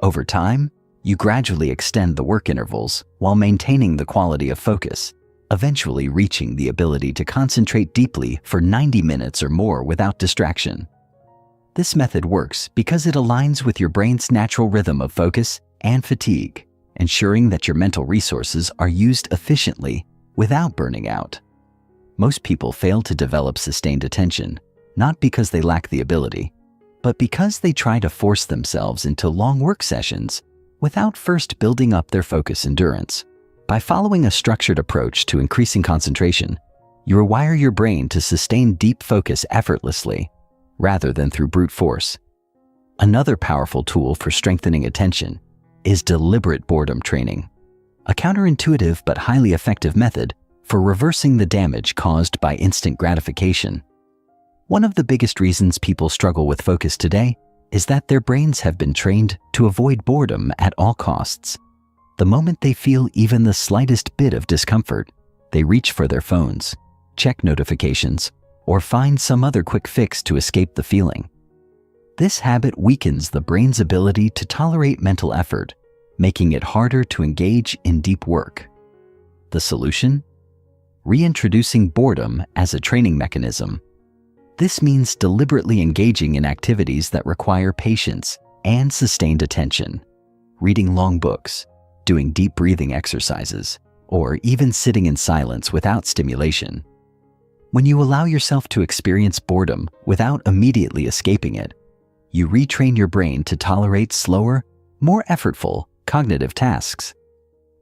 Over time, you gradually extend the work intervals while maintaining the quality of focus, eventually reaching the ability to concentrate deeply for 90 minutes or more without distraction. This method works because it aligns with your brain's natural rhythm of focus and fatigue, ensuring that your mental resources are used efficiently without burning out. Most people fail to develop sustained attention, not because they lack the ability, but because they try to force themselves into long work sessions without first building up their focus endurance. By following a structured approach to increasing concentration, you rewire your brain to sustain deep focus effortlessly, rather than through brute force. Another powerful tool for strengthening attention is deliberate boredom training, a counterintuitive but highly effective method for reversing the damage caused by instant gratification. One of the biggest reasons people struggle with focus today is that their brains have been trained to avoid boredom at all costs. The moment they feel even the slightest bit of discomfort, they reach for their phones, check notifications, or find some other quick fix to escape the feeling. This habit weakens the brain's ability to tolerate mental effort, making it harder to engage in deep work. The solution? Reintroducing boredom as a training mechanism. This means deliberately engaging in activities that require patience and sustained attention. Reading long books, doing deep breathing exercises, or even sitting in silence without stimulation. When you allow yourself to experience boredom without immediately escaping it, you retrain your brain to tolerate slower, more effortful cognitive tasks.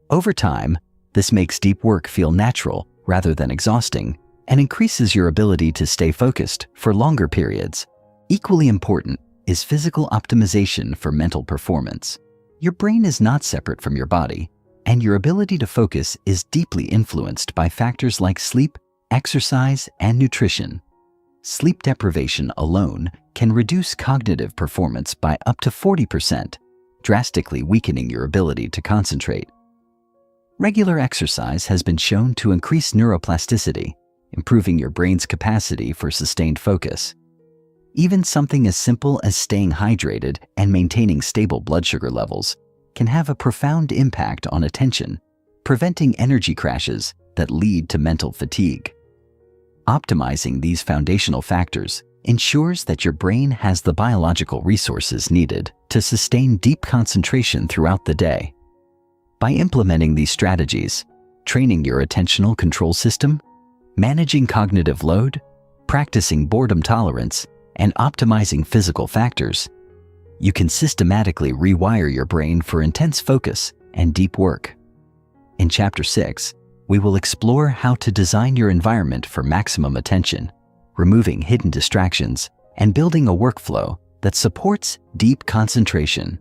Over time, this makes deep work feel natural rather than exhausting and increases your ability to stay focused for longer periods. Equally important is physical optimization for mental performance. Your brain is not separate from your body, and your ability to focus is deeply influenced by factors like sleep, exercise, and nutrition. Sleep deprivation alone can reduce cognitive performance by up to 40%, drastically weakening your ability to concentrate. Regular exercise has been shown to increase neuroplasticity, improving your brain's capacity for sustained focus. Even something as simple as staying hydrated and maintaining stable blood sugar levels can have a profound impact on attention, preventing energy crashes that lead to mental fatigue. Optimizing these foundational factors ensures that your brain has the biological resources needed to sustain deep concentration throughout the day. By implementing these strategies, training your attentional control system, managing cognitive load, practicing boredom tolerance, and optimizing physical factors, you can systematically rewire your brain for intense focus and deep work. In Chapter 6, we will explore how to design your environment for maximum attention, removing hidden distractions, and building a workflow that supports deep concentration.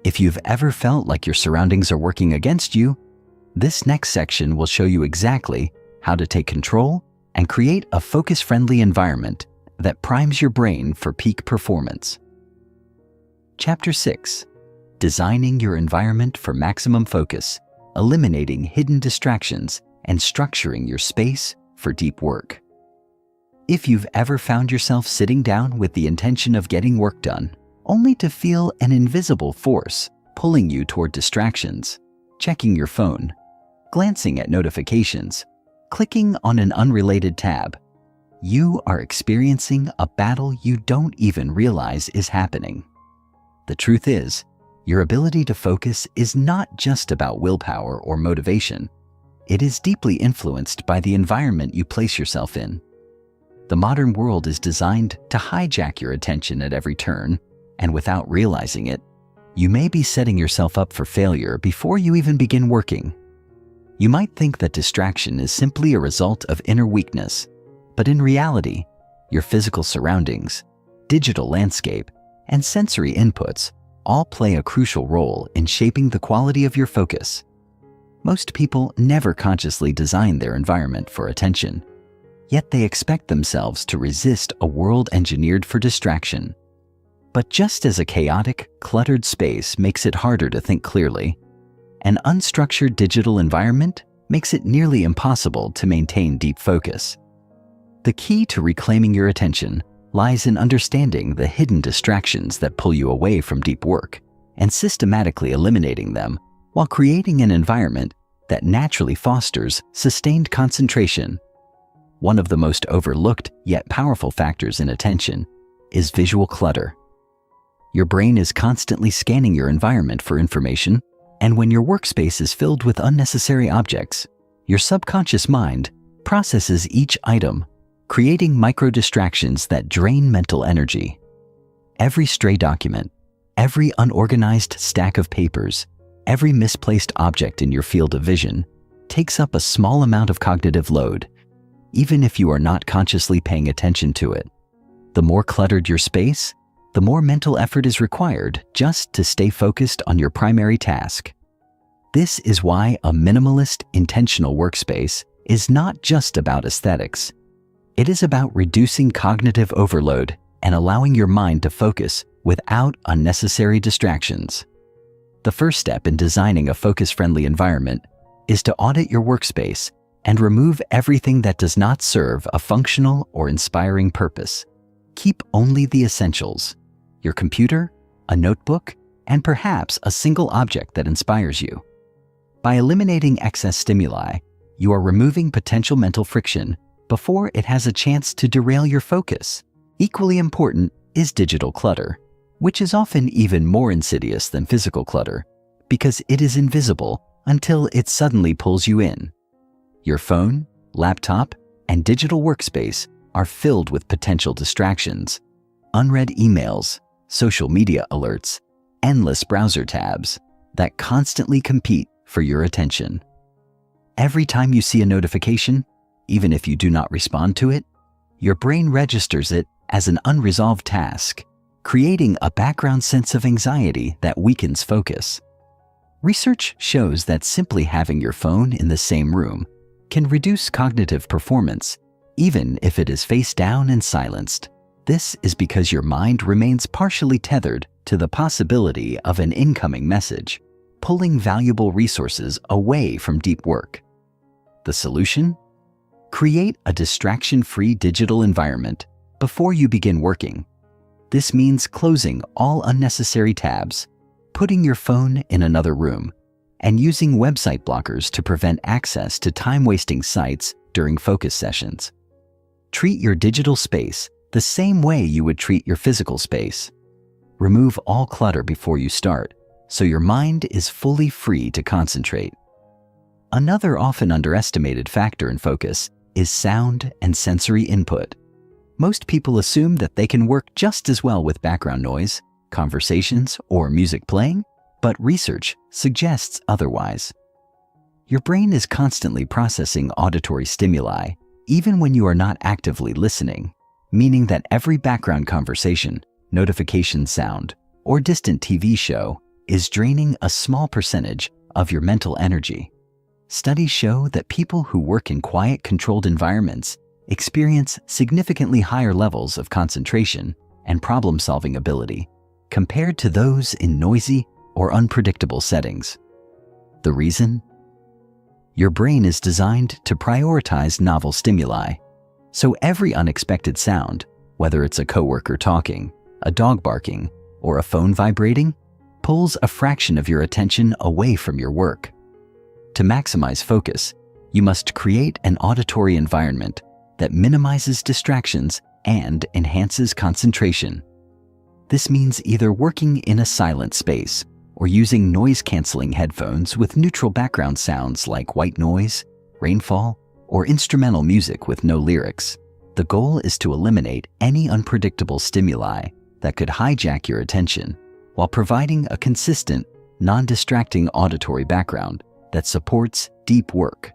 If you've ever felt like your surroundings are working against you, this next section will show you exactly how to take control and create a focus-friendly environment that primes your brain for peak performance. Chapter 6. Designing your environment for maximum focus, eliminating hidden distractions, and structuring your space for deep work. If you've ever found yourself sitting down with the intention of getting work done, only to feel an invisible force pulling you toward distractions, checking your phone, glancing at notifications, clicking on an unrelated tab, you are experiencing a battle you don't even realize is happening. The truth is, your ability to focus is not just about willpower or motivation. It is deeply influenced by the environment you place yourself in. The modern world is designed to hijack your attention at every turn, and without realizing it, you may be setting yourself up for failure before you even begin working. You might think that distraction is simply a result of inner weakness, but in reality, your physical surroundings, digital landscape, and sensory inputs all play a crucial role in shaping the quality of your focus. Most people never consciously design their environment for attention, yet they expect themselves to resist a world engineered for distraction. But just as a chaotic, cluttered space makes it harder to think clearly, an unstructured digital environment makes it nearly impossible to maintain deep focus. The key to reclaiming your attention lies in understanding the hidden distractions that pull you away from deep work and systematically eliminating them while creating an environment that naturally fosters sustained concentration. One of the most overlooked yet powerful factors in attention is visual clutter. Your brain is constantly scanning your environment for information, and when your workspace is filled with unnecessary objects, your subconscious mind processes each item, creating micro-distractions that drain mental energy. Every stray document, every unorganized stack of papers, every misplaced object in your field of vision takes up a small amount of cognitive load, even if you are not consciously paying attention to it. The more cluttered your space, the more mental effort is required just to stay focused on your primary task. This is why a minimalist, intentional workspace is not just about aesthetics. It is about reducing cognitive overload and allowing your mind to focus without unnecessary distractions. The first step in designing a focus-friendly environment is to audit your workspace and remove everything that does not serve a functional or inspiring purpose. Keep only the essentials: your computer, a notebook, and perhaps a single object that inspires you. By eliminating excess stimuli, you are removing potential mental friction before it has a chance to derail your focus. Equally important is digital clutter, which is often even more insidious than physical clutter because it is invisible until it suddenly pulls you in. Your phone, laptop, and digital workspace are filled with potential distractions: unread emails, social media alerts, endless browser tabs that constantly compete for your attention. Every time you see a notification, even if you do not respond to it, your brain registers it as an unresolved task, creating a background sense of anxiety that weakens focus. Research shows that simply having your phone in the same room can reduce cognitive performance, even if it is face down and silenced. This is because your mind remains partially tethered to the possibility of an incoming message. pulling valuable resources away from deep work. The solution? Create a distraction-free digital environment before you begin working. This means closing all unnecessary tabs, putting your phone in another room, and using website blockers to prevent access to time-wasting sites during focus sessions. Treat your digital space the same way you would treat your physical space. Remove all clutter before you start, so your mind is fully free to concentrate. Another often underestimated factor in focus is sound and sensory input. Most people assume that they can work just as well with background noise, conversations, or music playing, but research suggests otherwise. Your brain is constantly processing auditory stimuli, even when you are not actively listening, meaning that every background conversation, notification sound, or distant TV show is draining a small percentage of your mental energy. Studies show that people who work in quiet, controlled environments experience significantly higher levels of concentration and problem-solving ability compared to those in noisy or unpredictable settings. The reason? Your brain is designed to prioritize novel stimuli, so every unexpected sound, whether it's a coworker talking, a dog barking, or a phone vibrating, pulls a fraction of your attention away from your work. To maximize focus, you must create an auditory environment that minimizes distractions and enhances concentration. This means either working in a silent space or using noise-canceling headphones with neutral background sounds like white noise, rainfall, or instrumental music with no lyrics. The goal is to eliminate any unpredictable stimuli that could hijack your attention while providing a consistent, non-distracting auditory background that supports deep work.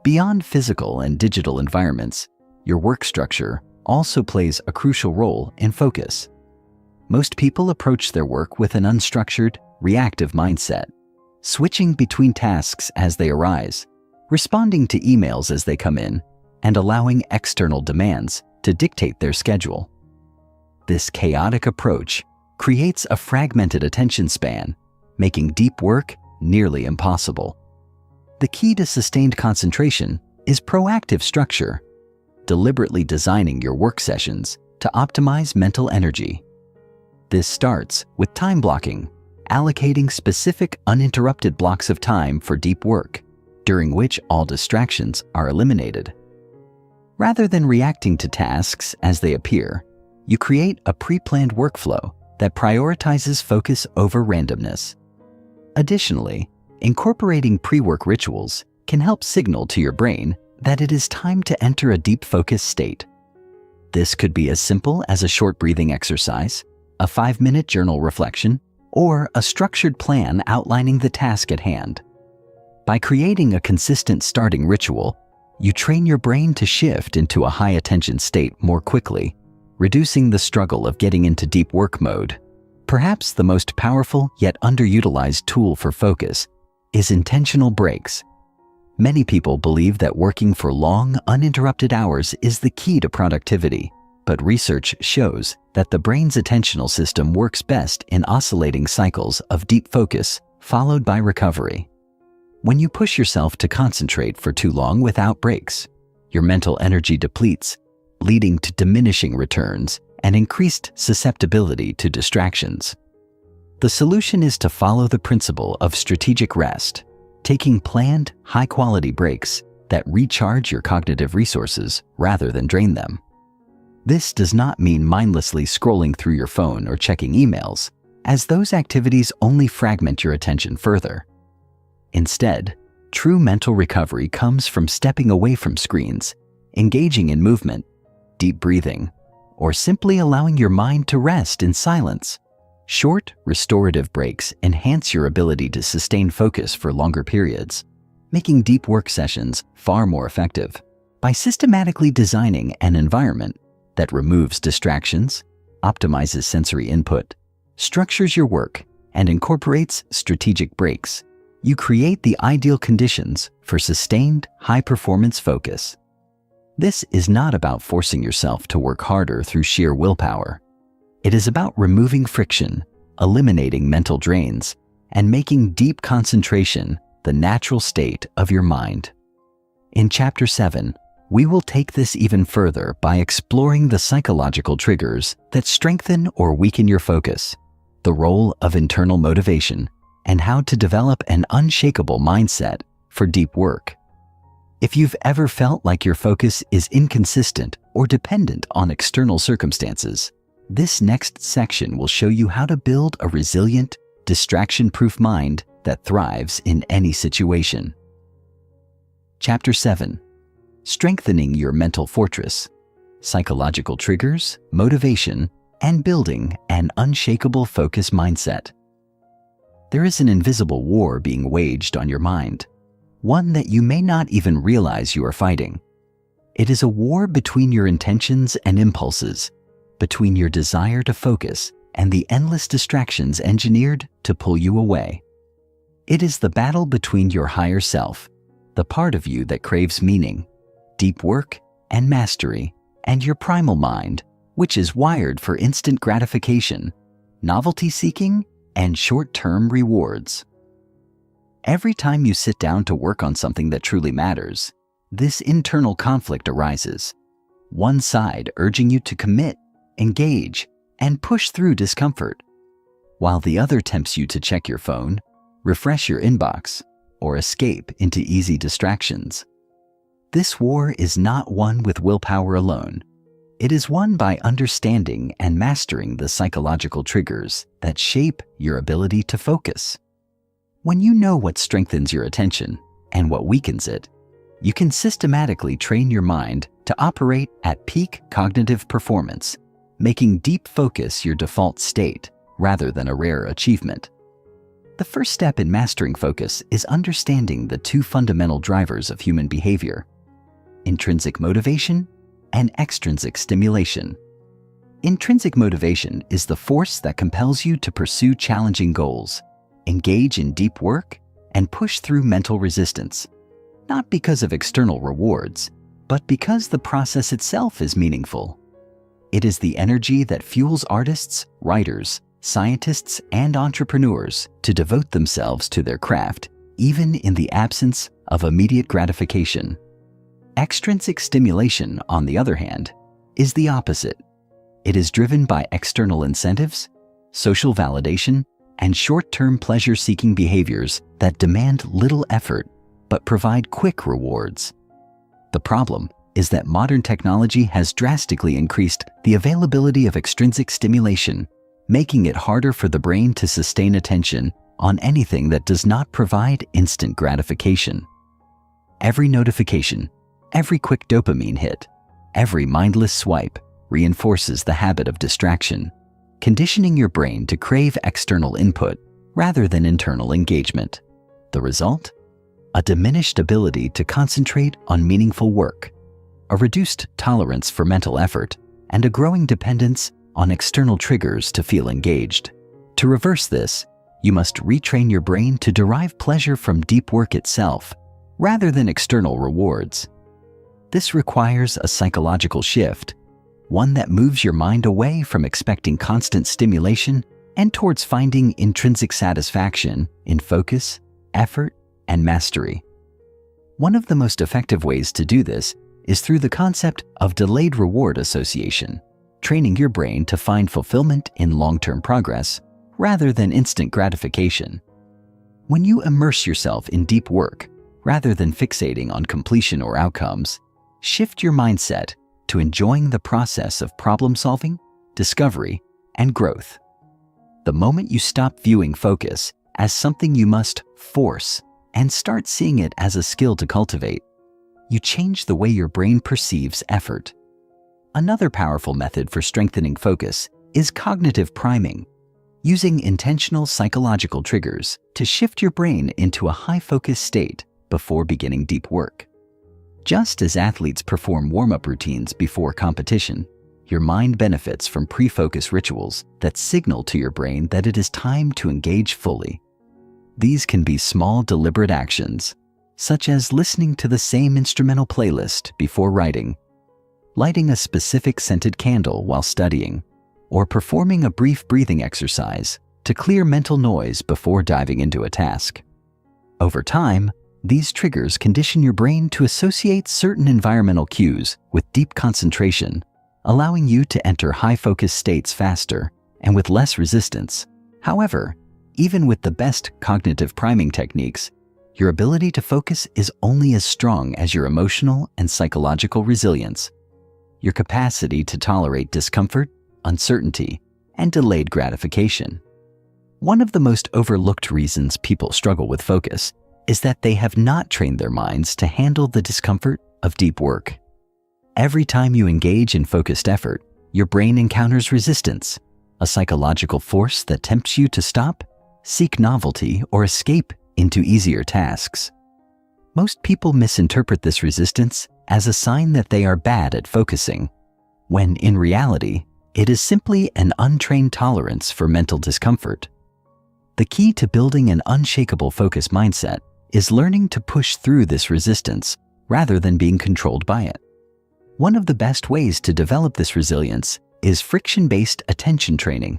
Beyond physical and digital environments, your work structure also plays a crucial role in focus. Most people approach their work with an unstructured, reactive mindset, switching between tasks as they arise, responding to emails as they come in, and allowing external demands to dictate their schedule. This chaotic approach creates a fragmented attention span, making deep work nearly impossible. The key to sustained concentration is proactive structure, deliberately designing your work sessions to optimize mental energy. This starts with time blocking, allocating specific uninterrupted blocks of time for deep work, during which all distractions are eliminated. Rather than reacting to tasks as they appear, you create a pre-planned workflow that prioritizes focus over randomness. Additionally, incorporating pre-work rituals can help signal to your brain that it is time to enter a deep focus state. This could be as simple as a short breathing exercise, a 5-minute journal reflection, or a structured plan outlining the task at hand. By creating a consistent starting ritual, you train your brain to shift into a high attention state more quickly, reducing the struggle of getting into deep work mode. Perhaps the most powerful yet underutilized tool for focus is intentional breaks. Many people believe that working for long, uninterrupted hours is the key to productivity, but research shows that the brain's attentional system works best in oscillating cycles of deep focus followed by recovery. When you push yourself to concentrate for too long without breaks, your mental energy depletes, leading to diminishing returns and increased susceptibility to distractions. The solution is to follow the principle of strategic rest, taking planned, high-quality breaks that recharge your cognitive resources rather than drain them. This does not mean mindlessly scrolling through your phone or checking emails, as those activities only fragment your attention further. Instead, true mental recovery comes from stepping away from screens, engaging in movement, deep breathing, or simply allowing your mind to rest in silence. Short, restorative breaks enhance your ability to sustain focus for longer periods, making deep work sessions far more effective. By systematically designing an environment that removes distractions, optimizes sensory input, structures your work, and incorporates strategic breaks, you create the ideal conditions for sustained, high-performance focus. This is not about forcing yourself to work harder through sheer willpower. It is about removing friction, eliminating mental drains, and making deep concentration the natural state of your mind. In Chapter 7, we will take this even further by exploring the psychological triggers that strengthen or weaken your focus, the role of internal motivation, and how to develop an unshakable mindset for deep work. If you've ever felt like your focus is inconsistent or dependent on external circumstances, this next section will show you how to build a resilient, distraction-proof mind that thrives in any situation. Chapter 7. Strengthening your mental fortress, psychological triggers, motivation, and building an unshakable focus mindset. There is an invisible war being waged on your mind, one that you may not even realize you are fighting. It is a war between your intentions and impulses, between your desire to focus and the endless distractions engineered to pull you away. It is the battle between your higher self, the part of you that craves meaning, deep work, and mastery, and your primal mind, which is wired for instant gratification, novelty seeking, and short-term rewards. Every time you sit down to work on something that truly matters, this internal conflict arises, one side urging you to commit, engage, and push through discomfort, while the other tempts you to check your phone, refresh your inbox, or escape into easy distractions. This war is not won with willpower alone. It is won by understanding and mastering the psychological triggers that shape your ability to focus. When you know what strengthens your attention and what weakens it, you can systematically train your mind to operate at peak cognitive performance, making deep focus your default state rather than a rare achievement. The first step in mastering focus is understanding the two fundamental drivers of human behavior: intrinsic motivation and extrinsic stimulation. Intrinsic motivation is the force that compels you to pursue challenging goals, engage in deep work, and push through mental resistance, not because of external rewards, but because the process itself is meaningful. It is the energy that fuels artists, writers, scientists, and entrepreneurs to devote themselves to their craft, even in the absence of immediate gratification. Extrinsic stimulation, on the other hand, is the opposite. It is driven by external incentives, social validation, and short-term pleasure-seeking behaviors that demand little effort but provide quick rewards. The problem is that modern technology has drastically increased the availability of extrinsic stimulation, making it harder for the brain to sustain attention on anything that does not provide instant gratification. Every notification, every quick dopamine hit, every mindless swipe reinforces the habit of distraction, conditioning your brain to crave external input rather than internal engagement. The result? A diminished ability to concentrate on meaningful work, a reduced tolerance for mental effort, and a growing dependence on external triggers to feel engaged. To reverse this, you must retrain your brain to derive pleasure from deep work itself, rather than external rewards. This requires a psychological shift, one that moves your mind away from expecting constant stimulation and towards finding intrinsic satisfaction in focus, effort, and mastery. One of the most effective ways to do this is through the concept of delayed reward association, training your brain to find fulfillment in long-term progress rather than instant gratification. When you immerse yourself in deep work rather than fixating on completion or outcomes, shift your mindset to enjoying the process of problem-solving, discovery, and growth. The moment you stop viewing focus as something you must force and start seeing it as a skill to cultivate, you change the way your brain perceives effort. Another powerful method for strengthening focus is cognitive priming, using intentional psychological triggers to shift your brain into a high-focus state before beginning deep work. Just as athletes perform warm-up routines before competition, your mind benefits from pre-focus rituals that signal to your brain that it is time to engage fully. These can be small, deliberate actions, such as listening to the same instrumental playlist before writing, lighting a specific scented candle while studying, or performing a brief breathing exercise to clear mental noise before diving into a task. Over time, these triggers condition your brain to associate certain environmental cues with deep concentration, allowing you to enter high-focus states faster and with less resistance. However, even with the best cognitive priming techniques, your ability to focus is only as strong as your emotional and psychological resilience, your capacity to tolerate discomfort, uncertainty, and delayed gratification. One of the most overlooked reasons people struggle with focus is that they have not trained their minds to handle the discomfort of deep work. Every time you engage in focused effort, your brain encounters resistance, a psychological force that tempts you to stop, seek novelty, or escape into easier tasks. Most people misinterpret this resistance as a sign that they are bad at focusing, when in reality, it is simply an untrained tolerance for mental discomfort. The key to building an unshakable focus mindset is learning to push through this resistance rather than being controlled by it. One of the best ways to develop this resilience is friction-based attention training,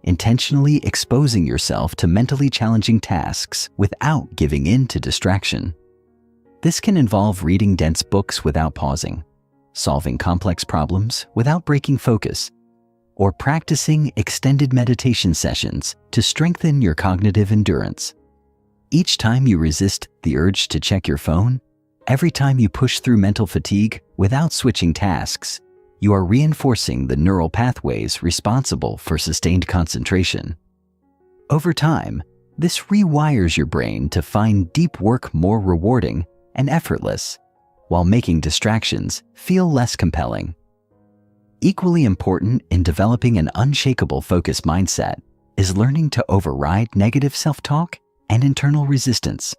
intentionally exposing yourself to mentally challenging tasks without giving in to distraction. This can involve reading dense books without pausing, solving complex problems without breaking focus, or practicing extended meditation sessions to strengthen your cognitive endurance. Each time you resist the urge to check your phone, every time you push through mental fatigue without switching tasks, you are reinforcing the neural pathways responsible for sustained concentration. Over time, this rewires your brain to find deep work more rewarding and effortless, while making distractions feel less compelling. Equally important in developing an unshakable focus mindset is learning to override negative self-talk and internal resistance.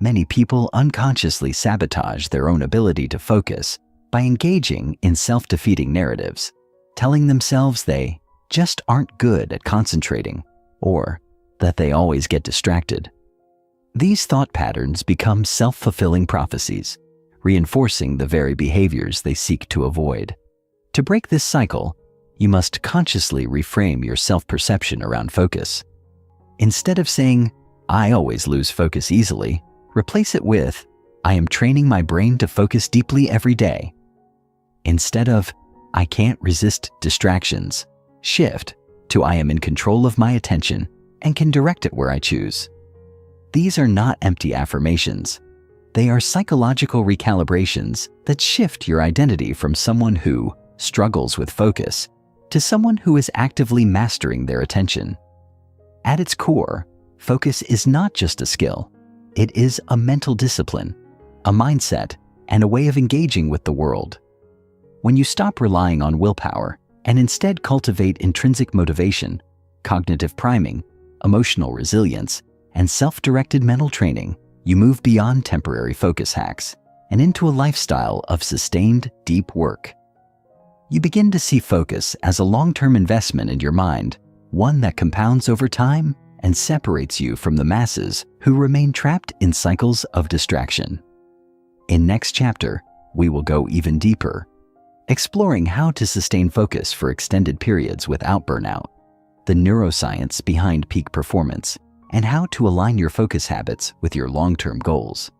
Many people unconsciously sabotage their own ability to focus by engaging in self-defeating narratives, telling themselves they just aren't good at concentrating or that they always get distracted. These thought patterns become self-fulfilling prophecies, reinforcing the very behaviors they seek to avoid. To break this cycle, you must consciously reframe your self-perception around focus. Instead of saying, "I always lose focus easily," replace it with, "I am training my brain to focus deeply every day." Instead of, "I can't resist distractions," shift to, "I am in control of my attention and can direct it where I choose." These are not empty affirmations. They are psychological recalibrations that shift your identity from someone who struggles with focus to someone who is actively mastering their attention. At its core, focus is not just a skill. It is a mental discipline, a mindset, and a way of engaging with the world. When you stop relying on willpower and instead cultivate intrinsic motivation, cognitive priming, emotional resilience, and self-directed mental training, you move beyond temporary focus hacks and into a lifestyle of sustained, deep work. You begin to see focus as a long-term investment in your mind, one that compounds over time and separates you from the masses who remain trapped in cycles of distraction. In next chapter, we will go even deeper, exploring how to sustain focus for extended periods without burnout, the neuroscience behind peak performance, and how to align your focus habits with your long-term goals.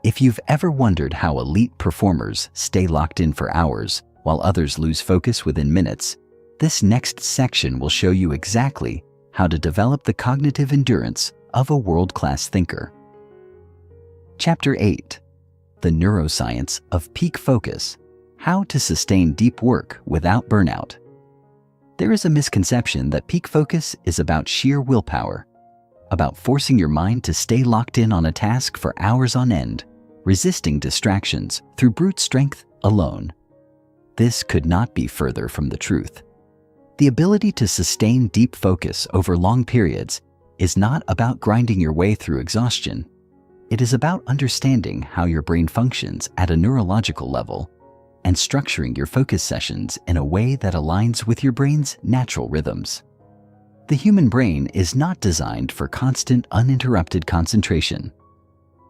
If you've ever wondered how elite performers stay locked in for hours while others lose focus within minutes, this next section will show you exactly how to develop the cognitive endurance of a world-class thinker. Chapter 8. The Neuroscience of Peak Focus: How to Sustain Deep Work Without Burnout. There is a misconception that peak focus is about sheer willpower, about forcing your mind to stay locked in on a task for hours on end, resisting distractions through brute strength alone. This could not be further from the truth. The ability to sustain deep focus over long periods is not about grinding your way through exhaustion. It is about understanding how your brain functions at a neurological level and structuring your focus sessions in a way that aligns with your brain's natural rhythms. The human brain is not designed for constant, uninterrupted concentration.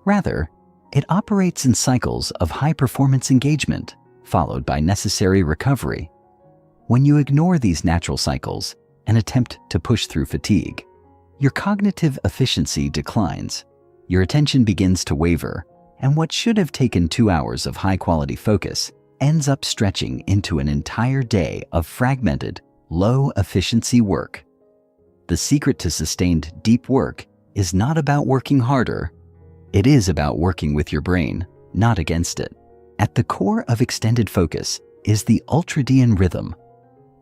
Rather, it operates in cycles of high-performance engagement, followed by necessary recovery. When you ignore these natural cycles and attempt to push through fatigue. Your cognitive efficiency declines, your attention begins to waver, and what should have taken 2 hours of high-quality focus ends up stretching into an entire day of fragmented, low-efficiency work. The secret to sustained deep work is not about working harder. It is about working with your brain, not against it. At the core of extended focus is the ultradian rhythm,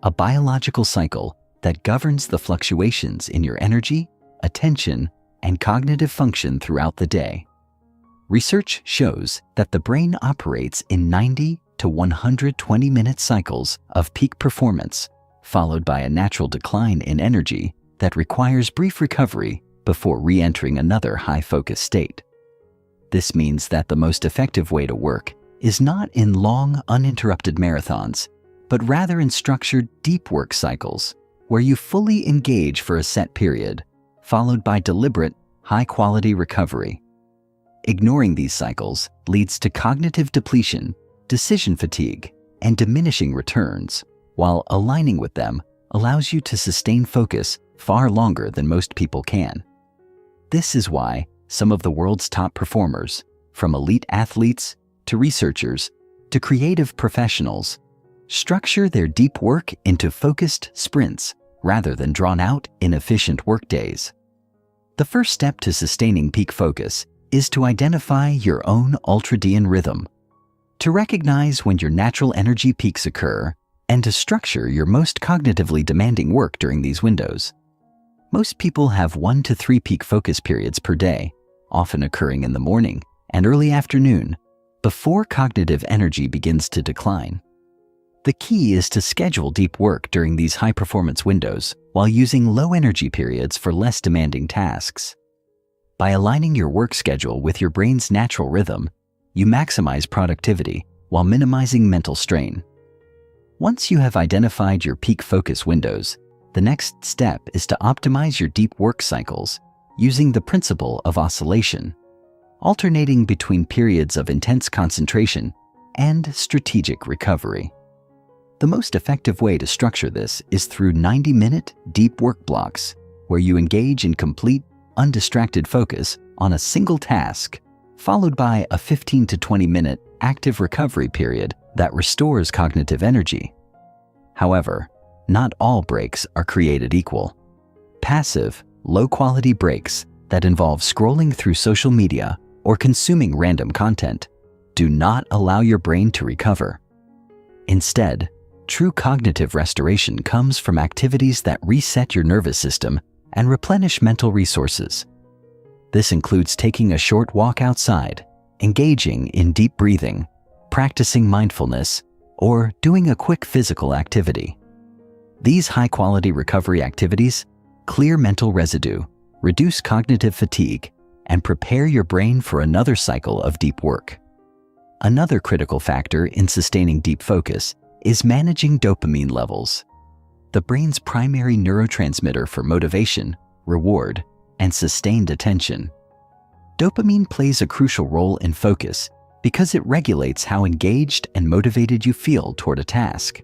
a biological cycle that governs the fluctuations in your energy, attention, and cognitive function throughout the day. Research shows that the brain operates in 90 to 120-minute cycles of peak performance, followed by a natural decline in energy that requires brief recovery before re-entering another high-focus state. This means that the most effective way to work is not in long, uninterrupted marathons, but rather in structured, deep work cycles, where you fully engage for a set period, followed by deliberate, high-quality recovery. Ignoring these cycles leads to cognitive depletion, decision fatigue, and diminishing returns, while aligning with them allows you to sustain focus far longer than most people can. This is why some of the world's top performers, from elite athletes to researchers to creative professionals, structure their deep work into focused sprints rather than drawn-out, inefficient workdays. The first step to sustaining peak focus is to identify your own ultradian rhythm, to recognize when your natural energy peaks occur, and to structure your most cognitively demanding work during these windows. Most people have 1 to 3 peak focus periods per day, often occurring in the morning and early afternoon, before cognitive energy begins to decline. The key is to schedule deep work during these high-performance windows while using low-energy periods for less demanding tasks. By aligning your work schedule with your brain's natural rhythm, you maximize productivity while minimizing mental strain. Once you have identified your peak focus windows, the next step is to optimize your deep work cycles using the principle of oscillation, alternating between periods of intense concentration and strategic recovery. The most effective way to structure this is through 90-minute deep work blocks, where you engage in complete, undistracted focus on a single task, followed by a 15 to 20-minute active recovery period that restores cognitive energy. However, not all breaks are created equal. Passive, low-quality breaks that involve scrolling through social media or consuming random content do not allow your brain to recover. Instead, true cognitive restoration comes from activities that reset your nervous system and replenish mental resources. This includes taking a short walk outside, engaging in deep breathing, practicing mindfulness, or doing a quick physical activity. These high-quality recovery activities clear mental residue, reduce cognitive fatigue, and prepare your brain for another cycle of deep work. Another critical factor in sustaining deep focus is managing dopamine levels, the brain's primary neurotransmitter for motivation, reward, and sustained attention. Dopamine plays a crucial role in focus because it regulates how engaged and motivated you feel toward a task.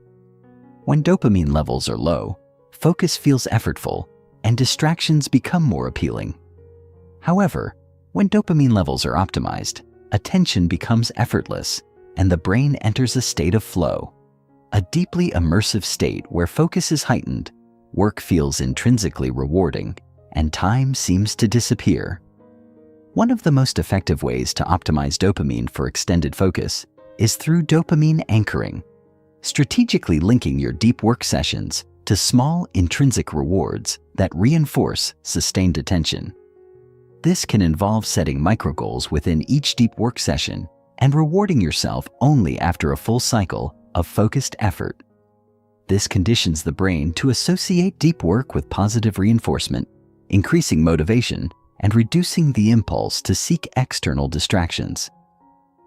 When dopamine levels are low, focus feels effortful and distractions become more appealing. However, when dopamine levels are optimized, attention becomes effortless and the brain enters a state of flow, a deeply immersive state where focus is heightened, work feels intrinsically rewarding, and time seems to disappear. One of the most effective ways to optimize dopamine for extended focus is through dopamine anchoring, strategically linking your deep work sessions to small intrinsic rewards that reinforce sustained attention. This can involve setting micro-goals within each deep work session and rewarding yourself only after a full cycle of focused effort. This conditions the brain to associate deep work with positive reinforcement, increasing motivation and reducing the impulse to seek external distractions.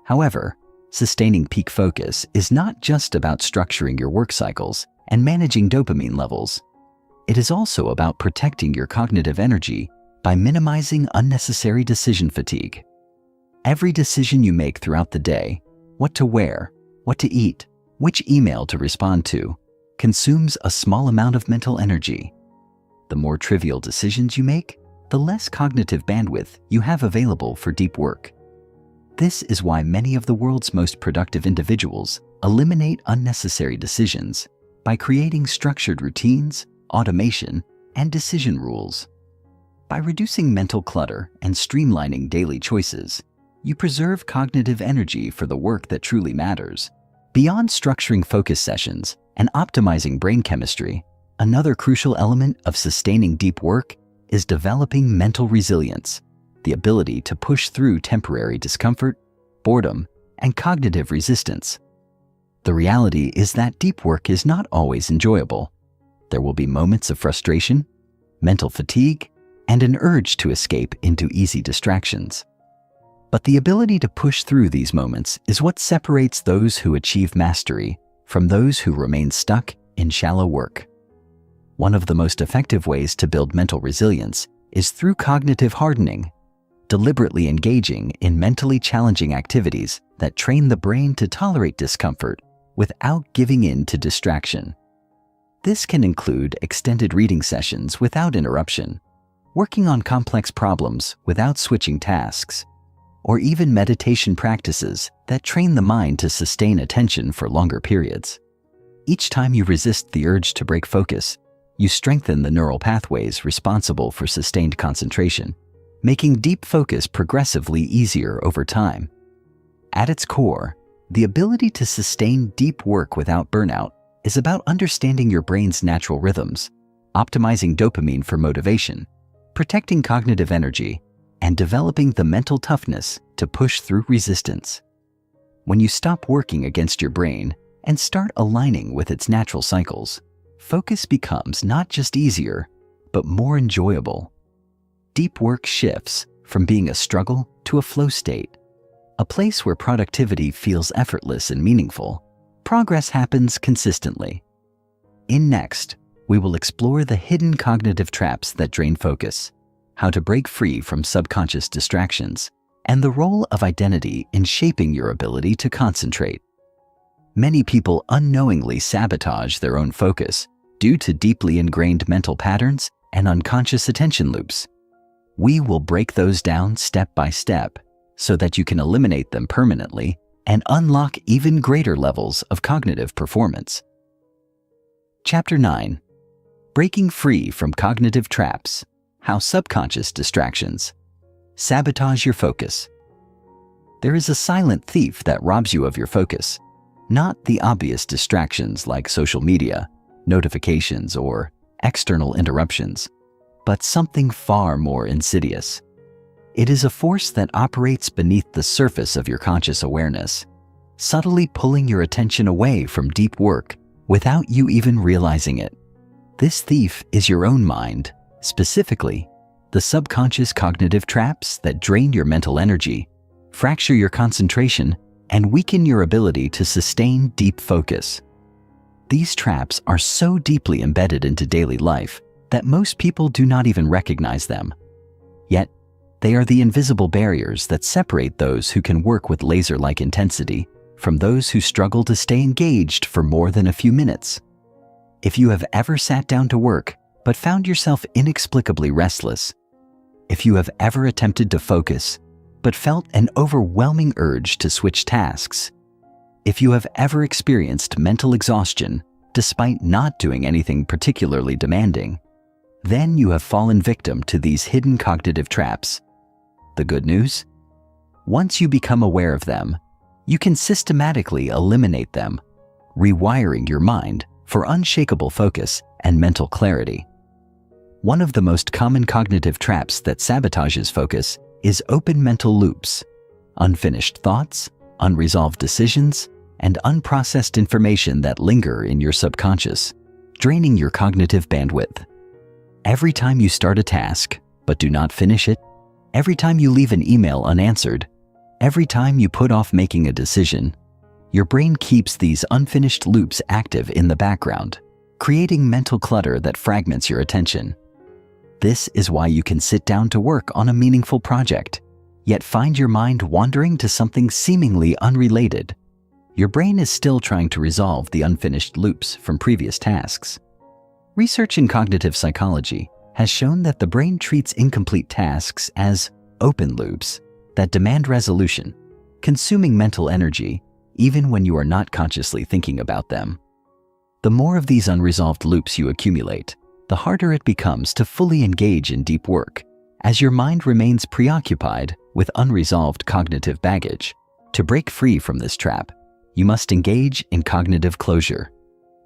However, sustaining peak focus is not just about structuring your work cycles and managing dopamine levels. It is also about protecting your cognitive energy by minimizing unnecessary decision fatigue. Every decision you make throughout the day, what to wear, what to eat, which email to respond to, consumes a small amount of mental energy, The more trivial decisions you make, the less cognitive bandwidth you have available for deep work. This is why many of the world's most productive individuals eliminate unnecessary decisions by creating structured routines, automation, and decision rules. By reducing mental clutter and streamlining daily choices, you preserve cognitive energy for the work that truly matters. Beyond structuring focus sessions and optimizing brain chemistry, another crucial element of sustaining deep work is developing mental resilience, the ability to push through temporary discomfort, boredom, and cognitive resistance. The reality is that deep work is not always enjoyable. There will be moments of frustration, mental fatigue, and an urge to escape into easy distractions. But the ability to push through these moments is what separates those who achieve mastery from those who remain stuck in shallow work. One of the most effective ways to build mental resilience is through cognitive hardening, deliberately engaging in mentally challenging activities that train the brain to tolerate discomfort without giving in to distraction. This can include extended reading sessions without interruption, working on complex problems without switching tasks, or even meditation practices that train the mind to sustain attention for longer periods. Each time you resist the urge to break focus, you strengthen the neural pathways responsible for sustained concentration, making deep focus progressively easier over time. At its core, the ability to sustain deep work without burnout is about understanding your brain's natural rhythms, optimizing dopamine for motivation, protecting cognitive energy, and developing the mental toughness to push through resistance. When you stop working against your brain and start aligning with its natural cycles, focus becomes not just easier, but more enjoyable. Deep work shifts from being a struggle to a flow state, a place where productivity feels effortless and meaningful. Progress happens consistently. In Next, we will explore the hidden cognitive traps that drain focus, how to break free from subconscious distractions, and the role of identity in shaping your ability to concentrate. Many people unknowingly sabotage their own focus due to deeply ingrained mental patterns and unconscious attention loops. We will break those down step by step so that you can eliminate them permanently and unlock even greater levels of cognitive performance. Chapter 9. Breaking Free from Cognitive Traps: How Subconscious Distractions Sabotage Your Focus. There is a silent thief that robs you of your focus, not the obvious distractions like social media, notifications, or external interruptions, but something far more insidious. It is a force that operates beneath the surface of your conscious awareness, subtly pulling your attention away from deep work without you even realizing it. This thief is your own mind, specifically the subconscious cognitive traps that drain your mental energy, fracture your concentration, and weaken your ability to sustain deep focus. These traps are so deeply embedded into daily life that most people do not even recognize them. Yet, they are the invisible barriers that separate those who can work with laser-like intensity from those who struggle to stay engaged for more than a few minutes. If you have ever sat down to work but found yourself inexplicably restless, if you have ever attempted to focus but felt an overwhelming urge to switch tasks, if you have ever experienced mental exhaustion despite not doing anything particularly demanding, then you have fallen victim to these hidden cognitive traps. The good news? Once you become aware of them, you can systematically eliminate them, rewiring your mind for unshakable focus and mental clarity. One of the most common cognitive traps that sabotages focus is open mental loops, unfinished thoughts, unresolved decisions, and unprocessed information that linger in your subconscious, draining your cognitive bandwidth. Every time you start a task but do not finish it, every time you leave an email unanswered, every time you put off making a decision, your brain keeps these unfinished loops active in the background, creating mental clutter that fragments your attention. This is why you can sit down to work on a meaningful project, yet find your mind wandering to something seemingly unrelated. Your brain is still trying to resolve the unfinished loops from previous tasks. Research in cognitive psychology has shown that the brain treats incomplete tasks as open loops that demand resolution, consuming mental energy even when you are not consciously thinking about them. The more of these unresolved loops you accumulate, the harder it becomes to fully engage in deep work, as your mind remains preoccupied with unresolved cognitive baggage. To break free from this trap, you must engage in cognitive closure,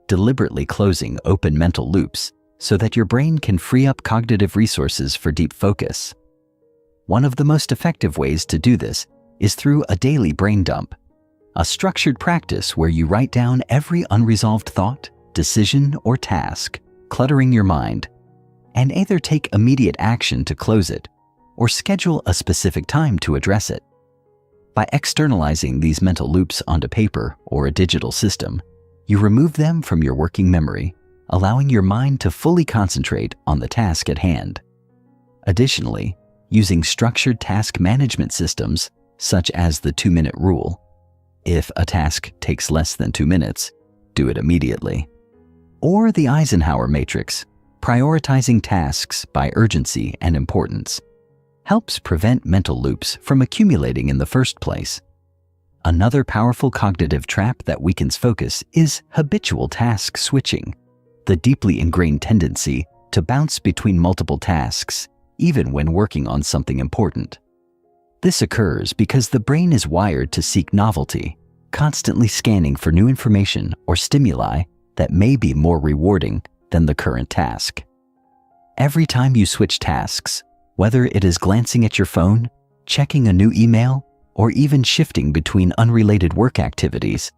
deliberately closing open mental loops so that your brain can free up cognitive resources for deep focus. One of the most effective ways to do this is through a daily brain dump, a structured practice where you write down every unresolved thought, decision, or task cluttering your mind, and either take immediate action to close it or schedule a specific time to address it. By externalizing these mental loops onto paper or a digital system, you remove them from your working memory, allowing your mind to fully concentrate on the task at hand. Additionally, using structured task management systems, such as the 2-minute rule, if a task takes less than 2 minutes, do it immediately, or the Eisenhower matrix, prioritizing tasks by urgency and importance, helps prevent mental loops from accumulating in the first place. Another powerful cognitive trap that weakens focus is habitual task switching, the deeply ingrained tendency to bounce between multiple tasks, even when working on something important. This occurs because the brain is wired to seek novelty, constantly scanning for new information or stimuli that may be more rewarding than the current task. Every time you switch tasks, whether it is glancing at your phone, checking a new email, or even shifting between unrelated work activities,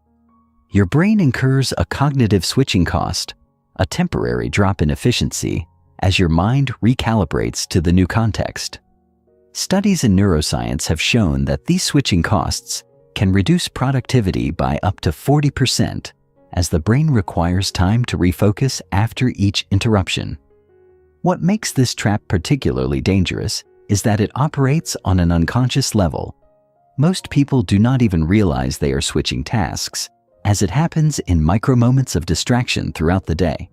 your brain incurs a cognitive switching cost, a temporary drop in efficiency, as your mind recalibrates to the new context. Studies in neuroscience have shown that these switching costs can reduce productivity by up to 40%, as the brain requires time to refocus after each interruption. What makes this trap particularly dangerous is that it operates on an unconscious level. Most people do not even realize they are switching tasks, as it happens in micro moments of distraction throughout the day.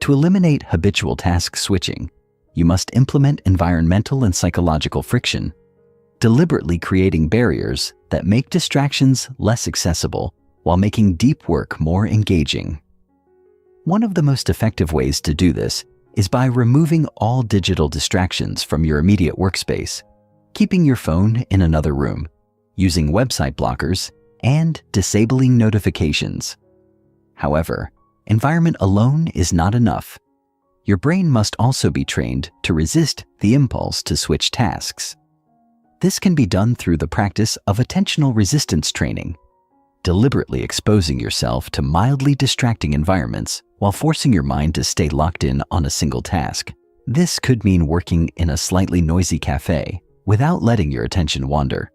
To eliminate habitual task switching, you must implement environmental and psychological friction, deliberately creating barriers that make distractions less accessible while making deep work more engaging. One of the most effective ways to do this is by removing all digital distractions from your immediate workspace, keeping your phone in another room, using website blockers, and disabling notifications. However, environment alone is not enough. Your brain must also be trained to resist the impulse to switch tasks. This can be done through the practice of attentional resistance training, deliberately exposing yourself to mildly distracting environments while forcing your mind to stay locked in on a single task. This could mean working in a slightly noisy cafe without letting your attention wander,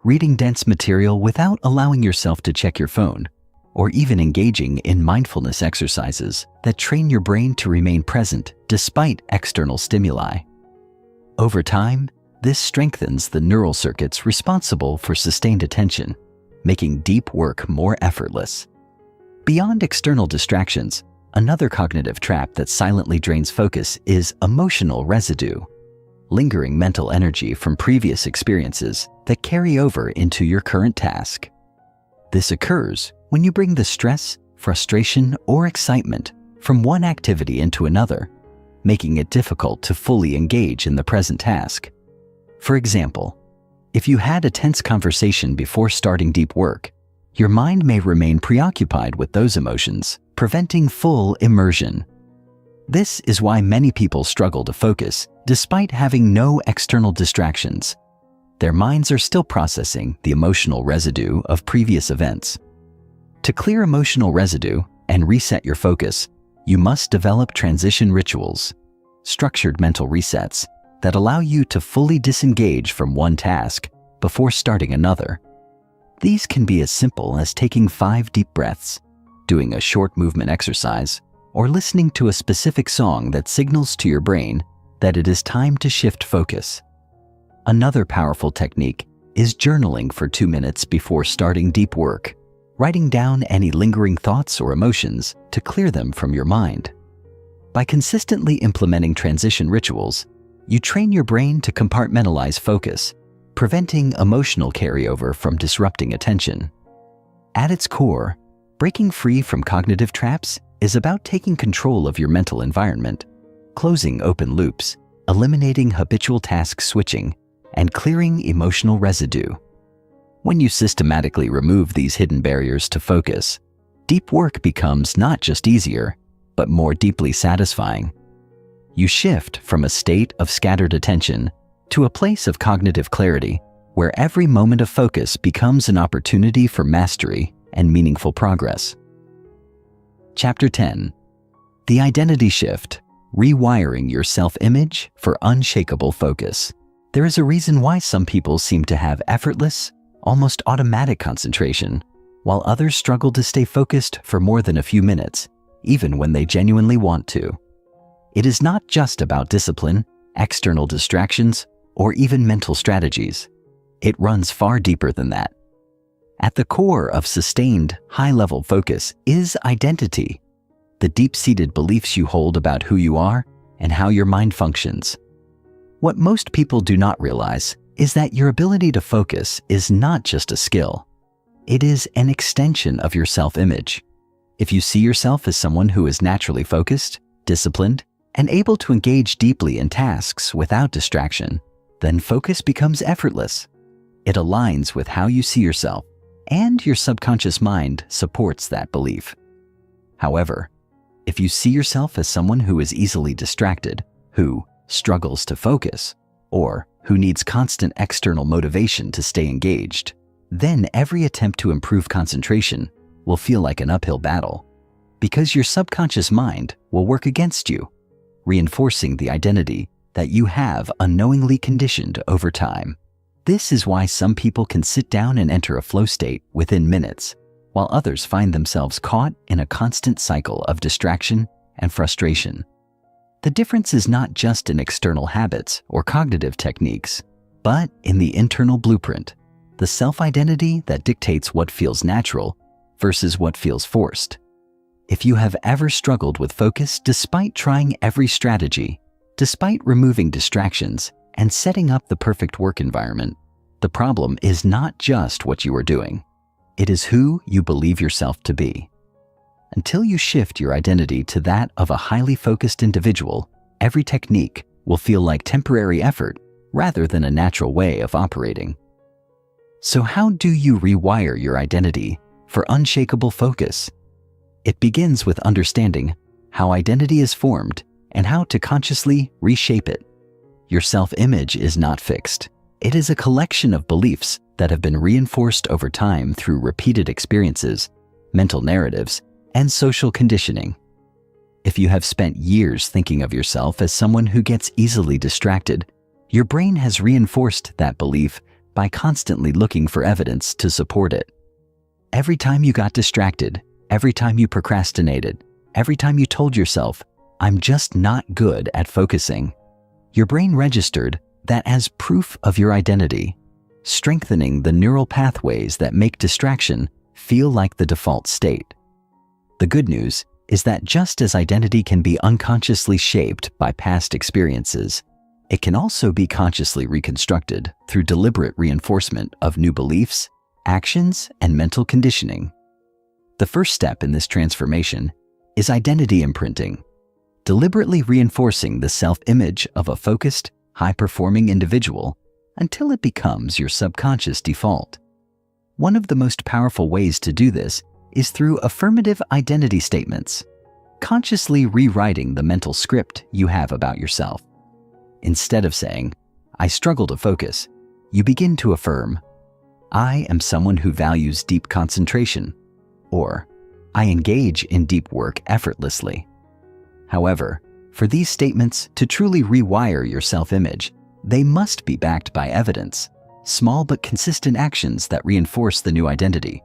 reading dense material without allowing yourself to check your phone, or even engaging in mindfulness exercises that train your brain to remain present despite external stimuli. Over time, this strengthens the neural circuits responsible for sustained attention, making deep work more effortless. Beyond external distractions, another cognitive trap that silently drains focus is emotional residue, lingering mental energy from previous experiences that carry over into your current task. This occurs when you bring the stress, frustration, or excitement from one activity into another, making it difficult to fully engage in the present task. For example, if you had a tense conversation before starting deep work, your mind may remain preoccupied with those emotions, preventing full immersion. This is why many people struggle to focus despite having no external distractions. Their minds are still processing the emotional residue of previous events. To clear emotional residue and reset your focus, you must develop transition rituals, structured mental resets that allow you to fully disengage from one task before starting another. These can be as simple as taking 5 deep breaths, doing a short movement exercise, or listening to a specific song that signals to your brain that it is time to shift focus. Another powerful technique is journaling for 2 minutes before starting deep work, writing down any lingering thoughts or emotions to clear them from your mind. By consistently implementing transition rituals, you train your brain to compartmentalize focus, preventing emotional carryover from disrupting attention. At its core, breaking free from cognitive traps is about taking control of your mental environment, closing open loops, eliminating habitual task switching, and clearing emotional residue. When you systematically remove these hidden barriers to focus, deep work becomes not just easier, but more deeply satisfying. You shift from a state of scattered attention to a place of cognitive clarity, where every moment of focus becomes an opportunity for mastery and meaningful progress. Chapter 10. The Identity Shift: Rewiring Your Self-Image for Unshakable Focus. There is a reason why some people seem to have effortless, almost automatic concentration, while others struggle to stay focused for more than a few minutes, even when they genuinely want to. It is not just about discipline, external distractions, or even mental strategies. It runs far deeper than that. At the core of sustained, high-level focus is identity, the deep-seated beliefs you hold about who you are and how your mind functions. What most people do not realize is that your ability to focus is not just a skill. It is an extension of your self-image. If you see yourself as someone who is naturally focused, disciplined, and able to engage deeply in tasks without distraction, then focus becomes effortless. It aligns with how you see yourself, and your subconscious mind supports that belief. However, if you see yourself as someone who is easily distracted, who struggles to focus, or who needs constant external motivation to stay engaged, then every attempt to improve concentration will feel like an uphill battle, because your subconscious mind will work against you, reinforcing the identity that you have unknowingly conditioned over time. This is why some people can sit down and enter a flow state within minutes, while others find themselves caught in a constant cycle of distraction and frustration. The difference is not just in external habits or cognitive techniques, but in the internal blueprint, the self-identity that dictates what feels natural versus what feels forced. If you have ever struggled with focus despite trying every strategy, despite removing distractions and setting up the perfect work environment, the problem is not just what you are doing. It is who you believe yourself to be. Until you shift your identity to that of a highly focused individual, every technique will feel like temporary effort rather than a natural way of operating. So how do you rewire your identity for unshakable focus? It begins with understanding how identity is formed and how to consciously reshape it. Your self-image is not fixed. It is a collection of beliefs that have been reinforced over time through repeated experiences, mental narratives, and social conditioning. If you have spent years thinking of yourself as someone who gets easily distracted, your brain has reinforced that belief by constantly looking for evidence to support it. Every time you got distracted, every time you procrastinated, every time you told yourself, "I'm just not good at focusing," your brain registered that as proof of your identity, strengthening the neural pathways that make distraction feel like the default state. The good news is that just as identity can be unconsciously shaped by past experiences, it can also be consciously reconstructed through deliberate reinforcement of new beliefs, actions, and mental conditioning. The first step in this transformation is identity imprinting, deliberately reinforcing the self-image of a focused, high-performing individual until it becomes your subconscious default. One of the most powerful ways to do this is through affirmative identity statements, consciously rewriting the mental script you have about yourself. Instead of saying, "I struggle to focus," you begin to affirm, "I am someone who values deep concentration," or "I engage in deep work effortlessly." However, for these statements to truly rewire your self-image, they must be backed by evidence, small but consistent actions that reinforce the new identity.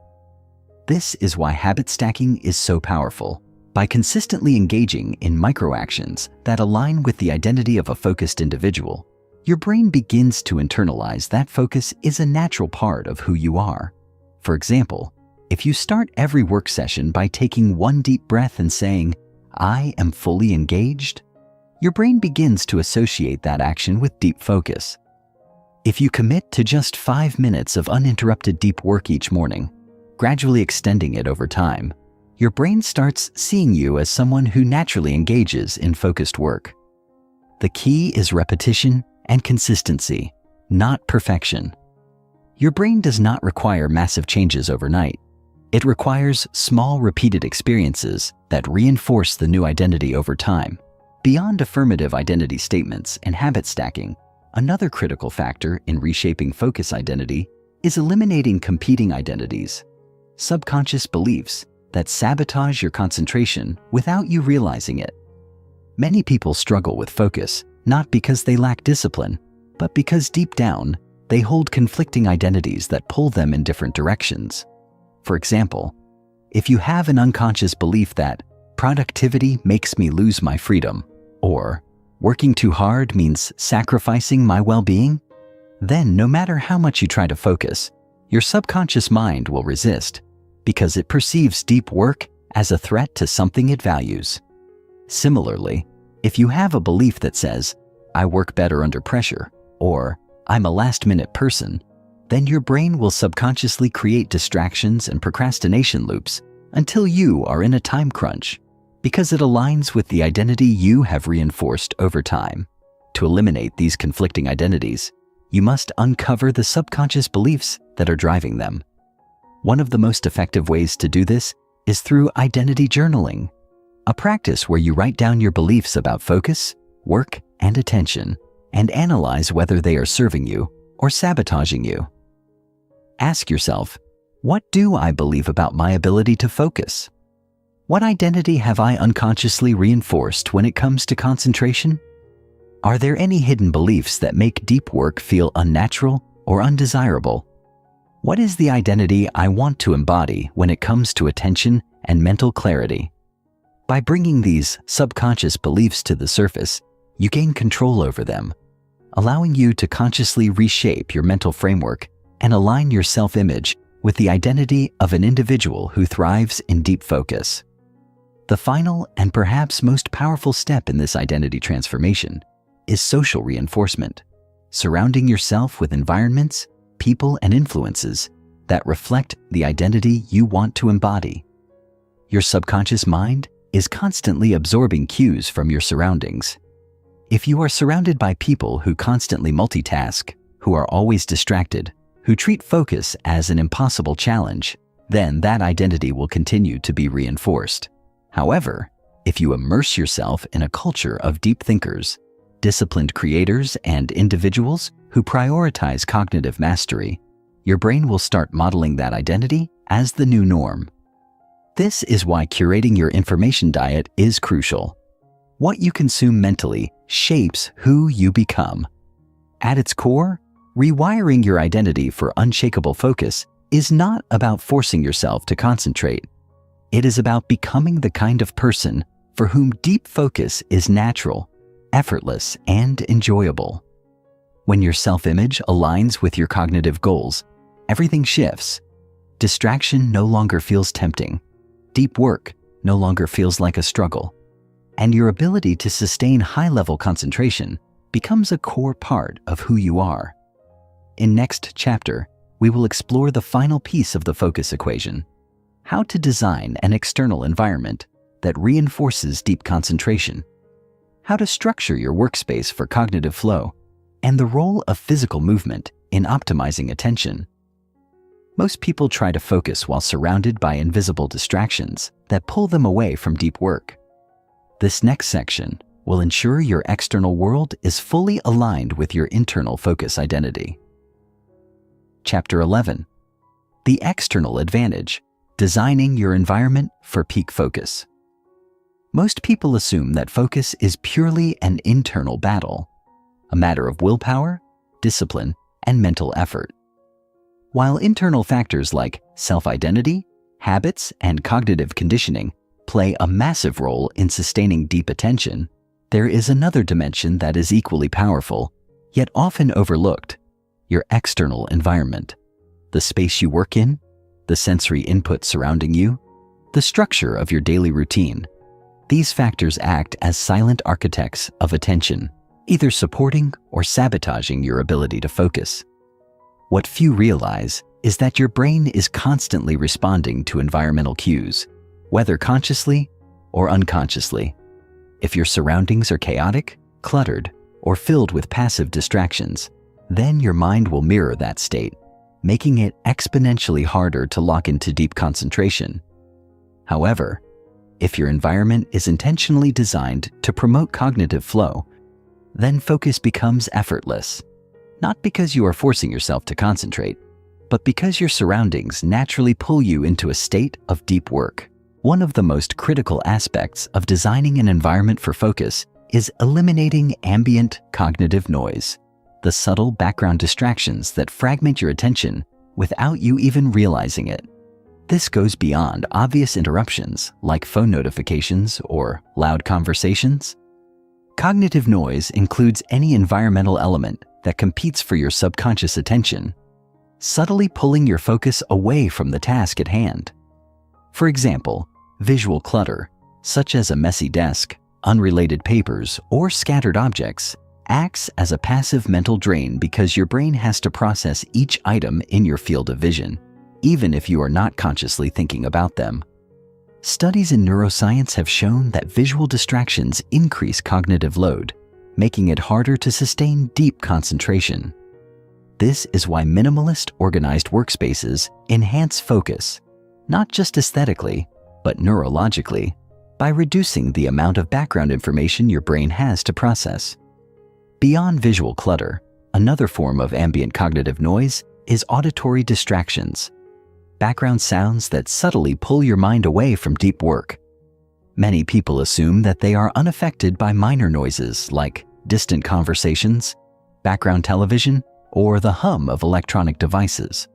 This is why habit stacking is so powerful. By consistently engaging in micro-actions that align with the identity of a focused individual, your brain begins to internalize that focus is a natural part of who you are. For example, if you start every work session by taking one deep breath and saying, "I am fully engaged," your brain begins to associate that action with deep focus. If you commit to just 5 minutes of uninterrupted deep work each morning, gradually extending it over time, your brain starts seeing you as someone who naturally engages in focused work. The key is repetition and consistency, not perfection. Your brain does not require massive changes overnight. It requires small, repeated experiences that reinforce the new identity over time. Beyond affirmative identity statements and habit stacking, another critical factor in reshaping focus identity is eliminating competing identities, subconscious beliefs that sabotage your concentration without you realizing it. Many people struggle with focus not because they lack discipline, but because deep down, they hold conflicting identities that pull them in different directions. For example, if you have an unconscious belief that productivity makes me lose my freedom, or working too hard means sacrificing my well-being, then no matter how much you try to focus, your subconscious mind will resist because it perceives deep work as a threat to something it values. Similarly, if you have a belief that says, "I work better under pressure," or "I'm a last-minute person," then your brain will subconsciously create distractions and procrastination loops until you are in a time crunch, because it aligns with the identity you have reinforced over time. To eliminate these conflicting identities, you must uncover the subconscious beliefs that are driving them. One of the most effective ways to do this is through identity journaling, a practice where you write down your beliefs about focus, work, and attention, and analyze whether they are serving you or sabotaging you. Ask yourself, what do I believe about my ability to focus? What identity have I unconsciously reinforced when it comes to concentration? Are there any hidden beliefs that make deep work feel unnatural or undesirable? What is the identity I want to embody when it comes to attention and mental clarity? By bringing these subconscious beliefs to the surface, you gain control over them, allowing you to consciously reshape your mental framework and align your self-image with the identity of an individual who thrives in deep focus. The final and perhaps most powerful step in this identity transformation is social reinforcement, surrounding yourself with environments, people, and influences that reflect the identity you want to embody. Your subconscious mind is constantly absorbing cues from your surroundings. If you are surrounded by people who constantly multitask, who are always distracted, who treat focus as an impossible challenge, then that identity will continue to be reinforced. However, if you immerse yourself in a culture of deep thinkers, disciplined creators, and individuals who prioritize cognitive mastery, your brain will start modeling that identity as the new norm. This is why curating your information diet is crucial. What you consume mentally shapes who you become. At its core, rewiring your identity for unshakable focus is not about forcing yourself to concentrate. It is about becoming the kind of person for whom deep focus is natural, effortless, and enjoyable. When your self-image aligns with your cognitive goals, everything shifts. Distraction no longer feels tempting. Deep work no longer feels like a struggle. And your ability to sustain high-level concentration becomes a core part of who you are. In next chapter, we will explore the final piece of the focus equation: how to design an external environment that reinforces deep concentration, how to structure your workspace for cognitive flow, and the role of physical movement in optimizing attention. Most people try to focus while surrounded by invisible distractions that pull them away from deep work. This next section will ensure your external world is fully aligned with your internal focus identity. Chapter 11: The External Advantage: Designing Your Environment for Peak Focus. Most people assume that focus is purely an internal battle, a matter of willpower, discipline, and mental effort. While internal factors like self-identity, habits, and cognitive conditioning play a massive role in sustaining deep attention, there is another dimension that is equally powerful, yet often overlooked: your external environment. The space you work in, the sensory input surrounding you, the structure of your daily routine. These factors act as silent architects of attention, either supporting or sabotaging your ability to focus. What few realize is that your brain is constantly responding to environmental cues, whether consciously or unconsciously. If your surroundings are chaotic, cluttered, or filled with passive distractions, then your mind will mirror that state, making it exponentially harder to lock into deep concentration. However, if your environment is intentionally designed to promote cognitive flow, then focus becomes effortless, not because you are forcing yourself to concentrate, but because your surroundings naturally pull you into a state of deep work. One of the most critical aspects of designing an environment for focus is eliminating ambient cognitive noise, the subtle background distractions that fragment your attention without you even realizing it. This goes beyond obvious interruptions like phone notifications or loud conversations. Cognitive noise includes any environmental element that competes for your subconscious attention, subtly pulling your focus away from the task at hand. For example, visual clutter, such as a messy desk, unrelated papers, or scattered objects, acts as a passive mental drain because your brain has to process each item in your field of vision, even if you are not consciously thinking about them. Studies in neuroscience have shown that visual distractions increase cognitive load, making it harder to sustain deep concentration. This is why minimalist, organized workspaces enhance focus, not just aesthetically, but neurologically, by reducing the amount of background information your brain has to process. Beyond visual clutter, another form of ambient cognitive noise is auditory distractions, background sounds that subtly pull your mind away from deep work. Many people assume that they are unaffected by minor noises like distant conversations, background television, or the hum of electronic devices.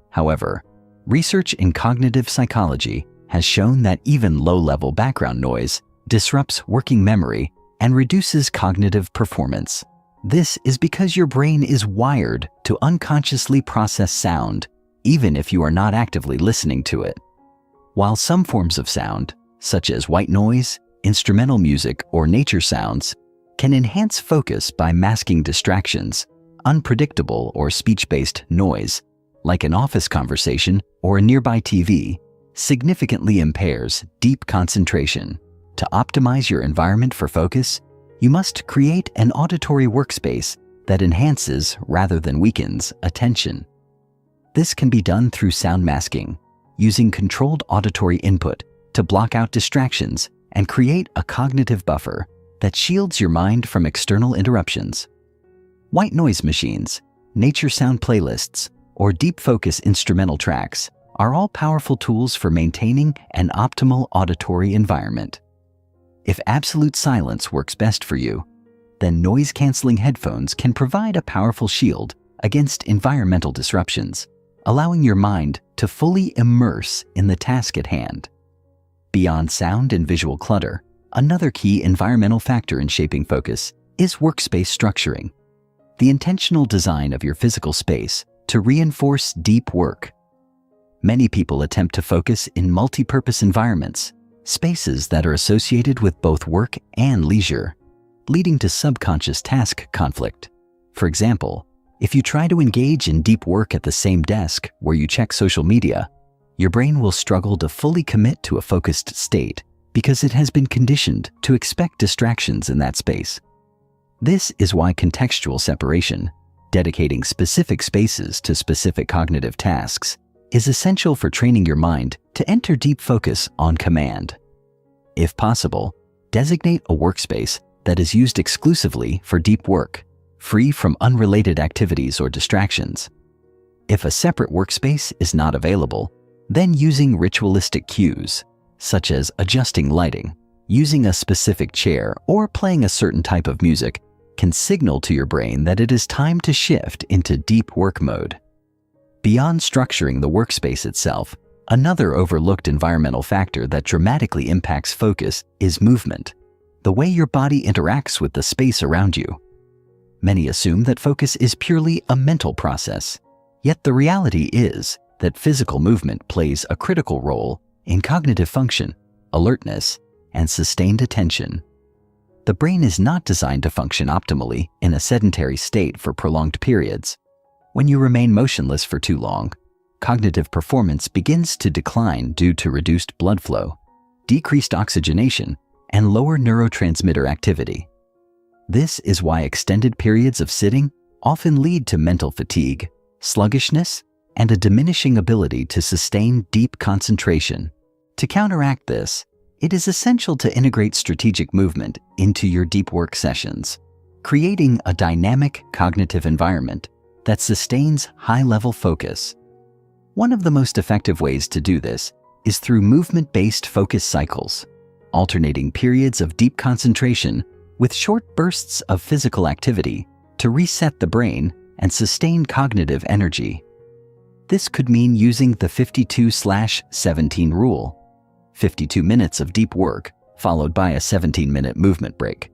However, research in cognitive psychology has shown that even low-level background noise disrupts working memory and reduces cognitive performance. This is because your brain is wired to unconsciously process sound, even if you are not actively listening to it. While some forms of sound, such as white noise, instrumental music, or nature sounds, can enhance focus by masking distractions, unpredictable or speech-based noise, like an office conversation or a nearby TV, significantly impairs deep concentration. To optimize your environment for focus, you must create an auditory workspace that enhances rather than weakens attention. This can be done through sound masking, using controlled auditory input to block out distractions and create a cognitive buffer that shields your mind from external interruptions. White noise machines, nature sound playlists, or deep focus instrumental tracks are all powerful tools for maintaining an optimal auditory environment. If absolute silence works best for you, then noise-canceling headphones can provide a powerful shield against environmental disruptions, allowing your mind to fully immerse in the task at hand. Beyond sound and visual clutter, another key environmental factor in shaping focus is workspace structuring. The intentional design of your physical space to reinforce deep work. Many people attempt to focus in multi-purpose environments, spaces that are associated with both work and leisure, leading to subconscious task conflict. For example, if you try to engage in deep work at the same desk where you check social media, your brain will struggle to fully commit to a focused state because it has been conditioned to expect distractions in that space. This is why contextual separation, dedicating specific spaces to specific cognitive tasks, is essential for training your mind to enter deep focus on command. If possible, designate a workspace that is used exclusively for deep work, free from unrelated activities or distractions. If a separate workspace is not available, then using ritualistic cues, such as adjusting lighting, using a specific chair, or playing a certain type of music, can signal to your brain that it is time to shift into deep work mode. Beyond structuring the workspace itself, another overlooked environmental factor that dramatically impacts focus is movement, the way your body interacts with the space around you. Many assume that focus is purely a mental process, yet the reality is that physical movement plays a critical role in cognitive function, alertness, and sustained attention. The brain is not designed to function optimally in a sedentary state for prolonged periods. When you remain motionless for too long, cognitive performance begins to decline due to reduced blood flow, decreased oxygenation, and lower neurotransmitter activity. This is why extended periods of sitting often lead to mental fatigue, sluggishness, and a diminishing ability to sustain deep concentration. To counteract this, it is essential to integrate strategic movement into your deep work sessions, creating a dynamic cognitive environment that sustains high-level focus. One of the most effective ways to do this is through movement-based focus cycles, alternating periods of deep concentration with short bursts of physical activity to reset the brain and sustain cognitive energy. This could mean using the 52/17 rule, 52 minutes of deep work followed by a 17-minute movement break.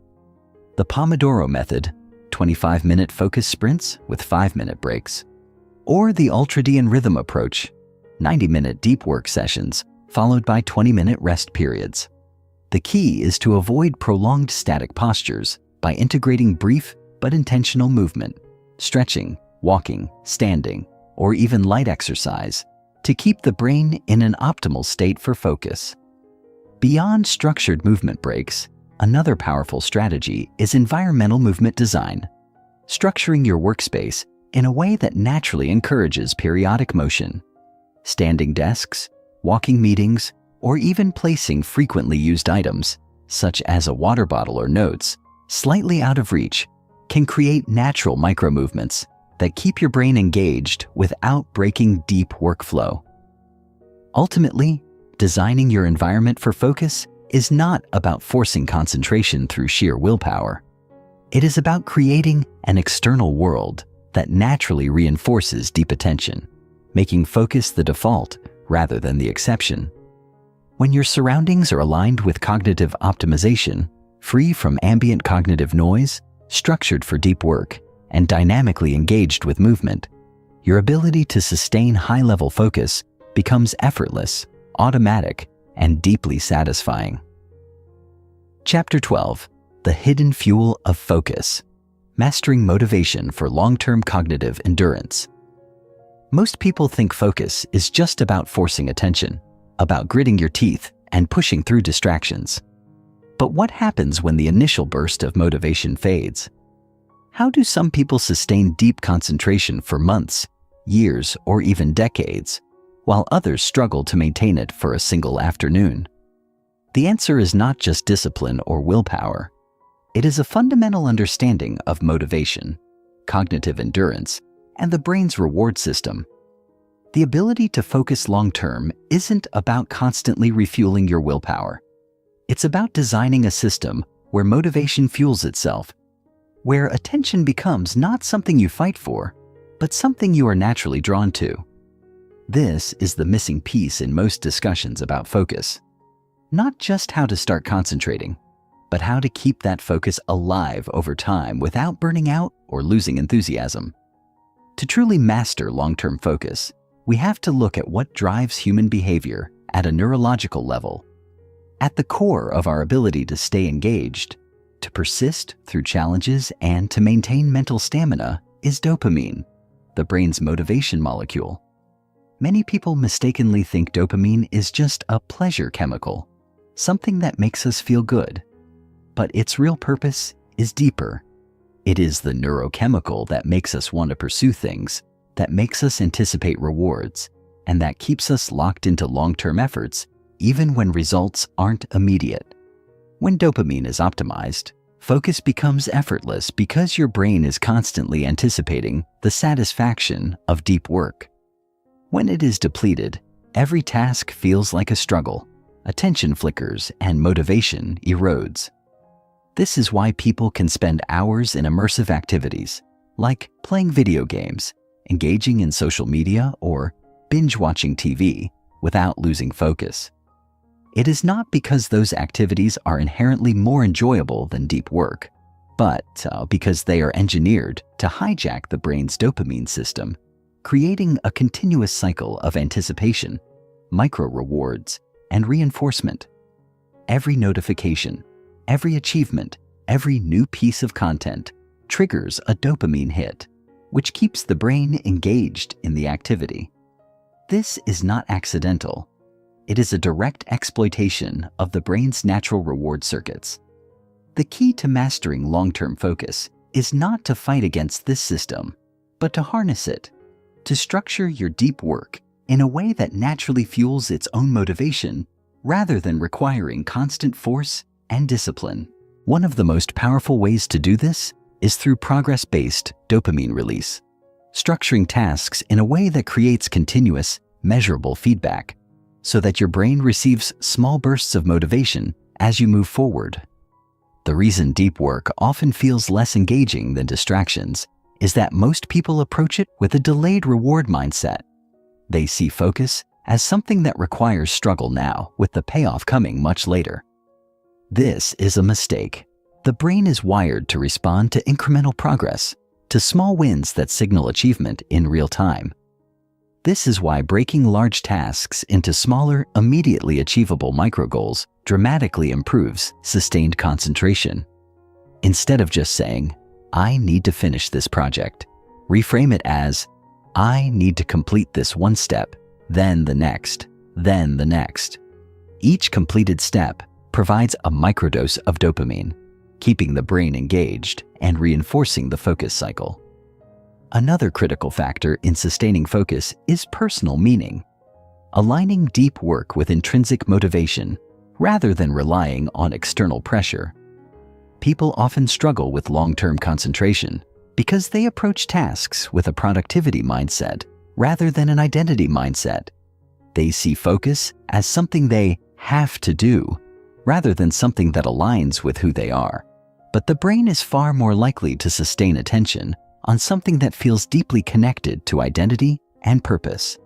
The Pomodoro method, 25-minute focus sprints with 5-minute breaks. Or the ultradian rhythm approach, 90-minute deep work sessions followed by 20-minute rest periods. The key is to avoid prolonged static postures by integrating brief but intentional movement, stretching, walking, standing, or even light exercise to keep the brain in an optimal state for focus. Beyond structured movement breaks, another powerful strategy is environmental movement design, structuring your workspace in a way that naturally encourages periodic motion. Standing desks, walking meetings, or even placing frequently used items, such as a water bottle or notes, slightly out of reach, can create natural micromovements that keep your brain engaged without breaking deep workflow. Ultimately, designing your environment for focus is not about forcing concentration through sheer willpower. It is about creating an external world that naturally reinforces deep attention, making focus the default rather than the exception. When your surroundings are aligned with cognitive optimization, free from ambient cognitive noise, structured for deep work, and dynamically engaged with movement, your ability to sustain high-level focus becomes effortless, automatic, and deeply satisfying. Chapter 12: The Hidden Fuel of Focus: Mastering Motivation for Long-Term Cognitive Endurance. Most people think focus is just about forcing attention, about gritting your teeth and pushing through distractions. But what happens when the initial burst of motivation fades? How do some people sustain deep concentration for months, years, or even decades, while others struggle to maintain it for a single afternoon? The answer is not just discipline or willpower. It is a fundamental understanding of motivation, cognitive endurance, and the brain's reward system. The ability to focus long-term isn't about constantly refueling your willpower. It's about designing a system where motivation fuels itself, where attention becomes not something you fight for, but something you are naturally drawn to. This is the missing piece in most discussions about focus. Not just how to start concentrating, but how to keep that focus alive over time without burning out or losing enthusiasm. To truly master long-term focus, we have to look at what drives human behavior at a neurological level. At the core of our ability to stay engaged, to persist through challenges, and to maintain mental stamina is dopamine, the brain's motivation molecule. Many people mistakenly think dopamine is just a pleasure chemical, something that makes us feel good. But its real purpose is deeper. It is the neurochemical that makes us want to pursue things, that makes us anticipate rewards, and that keeps us locked into long-term efforts even when results aren't immediate. When dopamine is optimized, focus becomes effortless because your brain is constantly anticipating the satisfaction of deep work. When it is depleted, every task feels like a struggle, attention flickers, and motivation erodes. This is why people can spend hours in immersive activities, like playing video games, engaging in social media, or binge-watching TV, without losing focus. It is not because those activities are inherently more enjoyable than deep work, but because they are engineered to hijack the brain's dopamine system, creating a continuous cycle of anticipation, micro-rewards, and reinforcement. Every notification, every achievement, every new piece of content triggers a dopamine hit, which keeps the brain engaged in the activity. This is not accidental. It is a direct exploitation of the brain's natural reward circuits. The key to mastering long-term focus is not to fight against this system, but to harness it, to structure your deep work in a way that naturally fuels its own motivation rather than requiring constant force and discipline. One of the most powerful ways to do this is through progress-based dopamine release, structuring tasks in a way that creates continuous, measurable feedback so that your brain receives small bursts of motivation as you move forward. The reason deep work often feels less engaging than distractions is that most people approach it with a delayed reward mindset. They see focus as something that requires struggle now, with the payoff coming much later. This is a mistake. The brain is wired to respond to incremental progress, to small wins that signal achievement in real time. This is why breaking large tasks into smaller, immediately achievable micro-goals dramatically improves sustained concentration. Instead of just saying, "I need to finish this project," reframe it as, "I need to complete this one step, then the next, then the next." Each completed step provides a microdose of dopamine, keeping the brain engaged and reinforcing the focus cycle. Another critical factor in sustaining focus is personal meaning. Aligning deep work with intrinsic motivation rather than relying on external pressure. People often struggle with long-term concentration because they approach tasks with a productivity mindset rather than an identity mindset. They see focus as something they have to do rather than something that aligns with who they are. But the brain is far more likely to sustain attention on something that feels deeply connected to identity and purpose.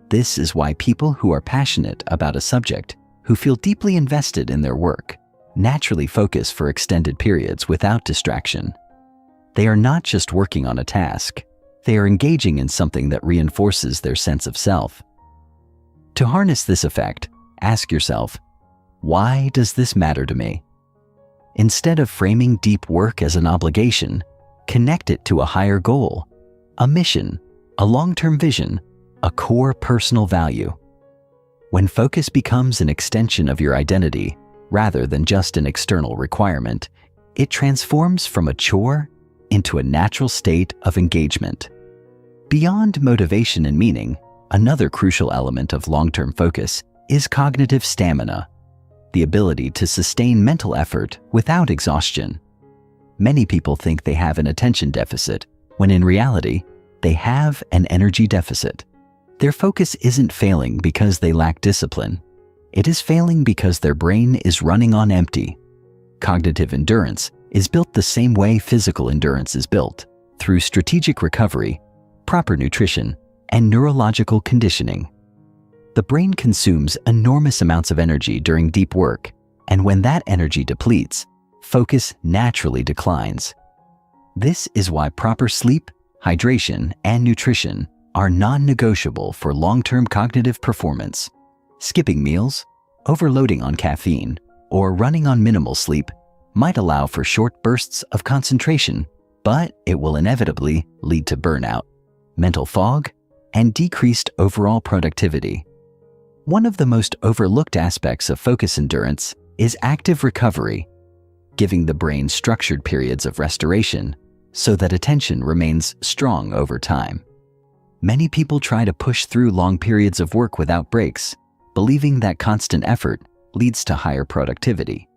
This is why people who are passionate about a subject, who feel deeply invested in their work, naturally focus for extended periods without distraction. They are not just working on a task, they are engaging in something that reinforces their sense of self. To harness this effect, ask yourself, why does this matter to me? Instead of framing deep work as an obligation, connect it to a higher goal, a mission, a long-term vision, a core personal value. When focus becomes an extension of your identity rather than just an external requirement, it transforms from a chore into a natural state of engagement. Beyond motivation and meaning, another crucial element of long-term focus is cognitive stamina, the ability to sustain mental effort without exhaustion. Many people think they have an attention deficit, when in reality, they have an energy deficit. Their focus isn't failing because they lack discipline. It is failing because their brain is running on empty. Cognitive endurance is built the same way physical endurance is built, through strategic recovery, proper nutrition, and neurological conditioning. The brain consumes enormous amounts of energy during deep work, and when that energy depletes, focus naturally declines. This is why proper sleep, hydration, and nutrition are non-negotiable for long-term cognitive performance. Skipping meals, overloading on caffeine, or running on minimal sleep might allow for short bursts of concentration, but it will inevitably lead to burnout, mental fog, and decreased overall productivity. One of the most overlooked aspects of focus endurance is active recovery, giving the brain structured periods of restoration so that attention remains strong over time. Many people try to push through long periods of work without breaks, believing that constant effort leads to higher productivity.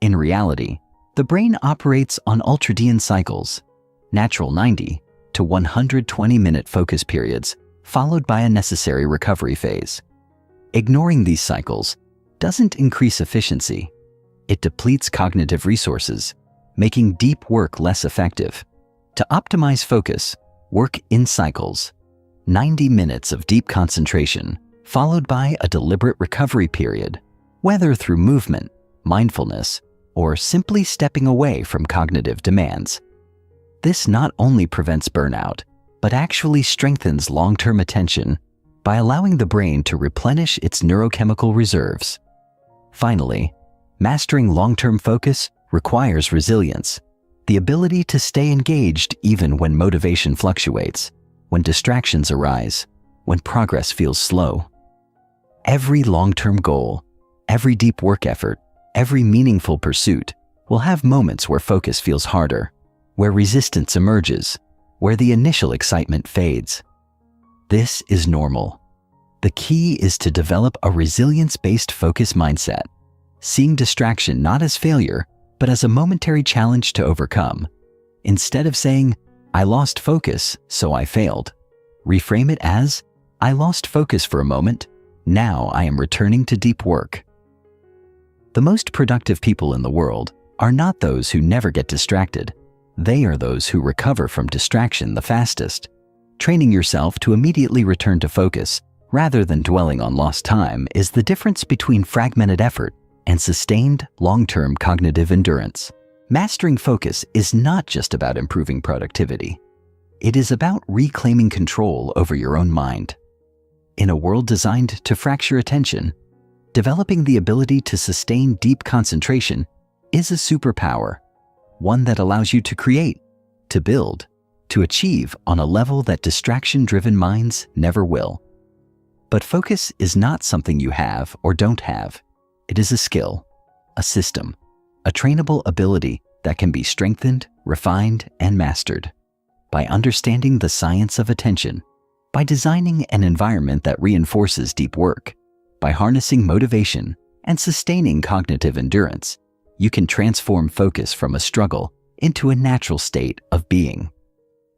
In reality, the brain operates on ultradian cycles, natural 90 to 120-minute focus periods, followed by a necessary recovery phase. Ignoring these cycles doesn't increase efficiency. It depletes cognitive resources, making deep work less effective. To optimize focus, work in cycles. 90 minutes of deep concentration, followed by a deliberate recovery period, whether through movement, mindfulness, or simply stepping away from cognitive demands. This not only prevents burnout, but actually strengthens long-term attention by allowing the brain to replenish its neurochemical reserves. Finally, mastering long-term focus requires resilience, the ability to stay engaged even when motivation fluctuates, when distractions arise, when progress feels slow. Every long-term goal, every deep work effort, every meaningful pursuit will have moments where focus feels harder, where resistance emerges, where the initial excitement fades. This is normal. The key is to develop a resilience-based focus mindset, seeing distraction not as failure, but as a momentary challenge to overcome. Instead of saying, "I lost focus, so I failed," reframe it as, "I lost focus for a moment, now I am returning to deep work." The most productive people in the world are not those who never get distracted. They are those who recover from distraction the fastest. Training yourself to immediately return to focus rather than dwelling on lost time is the difference between fragmented effort and sustained long-term cognitive endurance. Mastering focus is not just about improving productivity. It is about reclaiming control over your own mind. In a world designed to fracture attention, developing the ability to sustain deep concentration is a superpower, one that allows you to create, to build, to achieve on a level that distraction-driven minds never will. But focus is not something you have or don't have. It is a skill, a system, a trainable ability that can be strengthened, refined, and mastered. By understanding the science of attention, by designing an environment that reinforces deep work, by harnessing motivation and sustaining cognitive endurance, you can transform focus from a struggle into a natural state of being.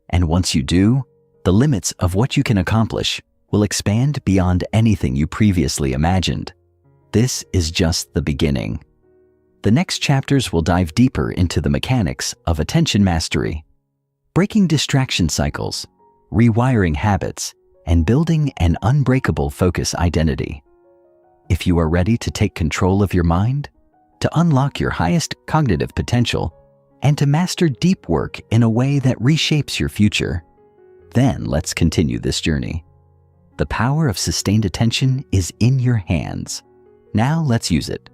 And once you do, the limits of what you can accomplish will expand beyond anything you previously imagined. This is just the beginning. The next chapters will dive deeper into the mechanics of attention mastery, breaking distraction cycles, rewiring habits, and building an unbreakable focus identity. If you are ready to take control of your mind, to unlock your highest cognitive potential, and to master deep work in a way that reshapes your future, then let's continue this journey. The power of sustained attention is in your hands. Now let's use it.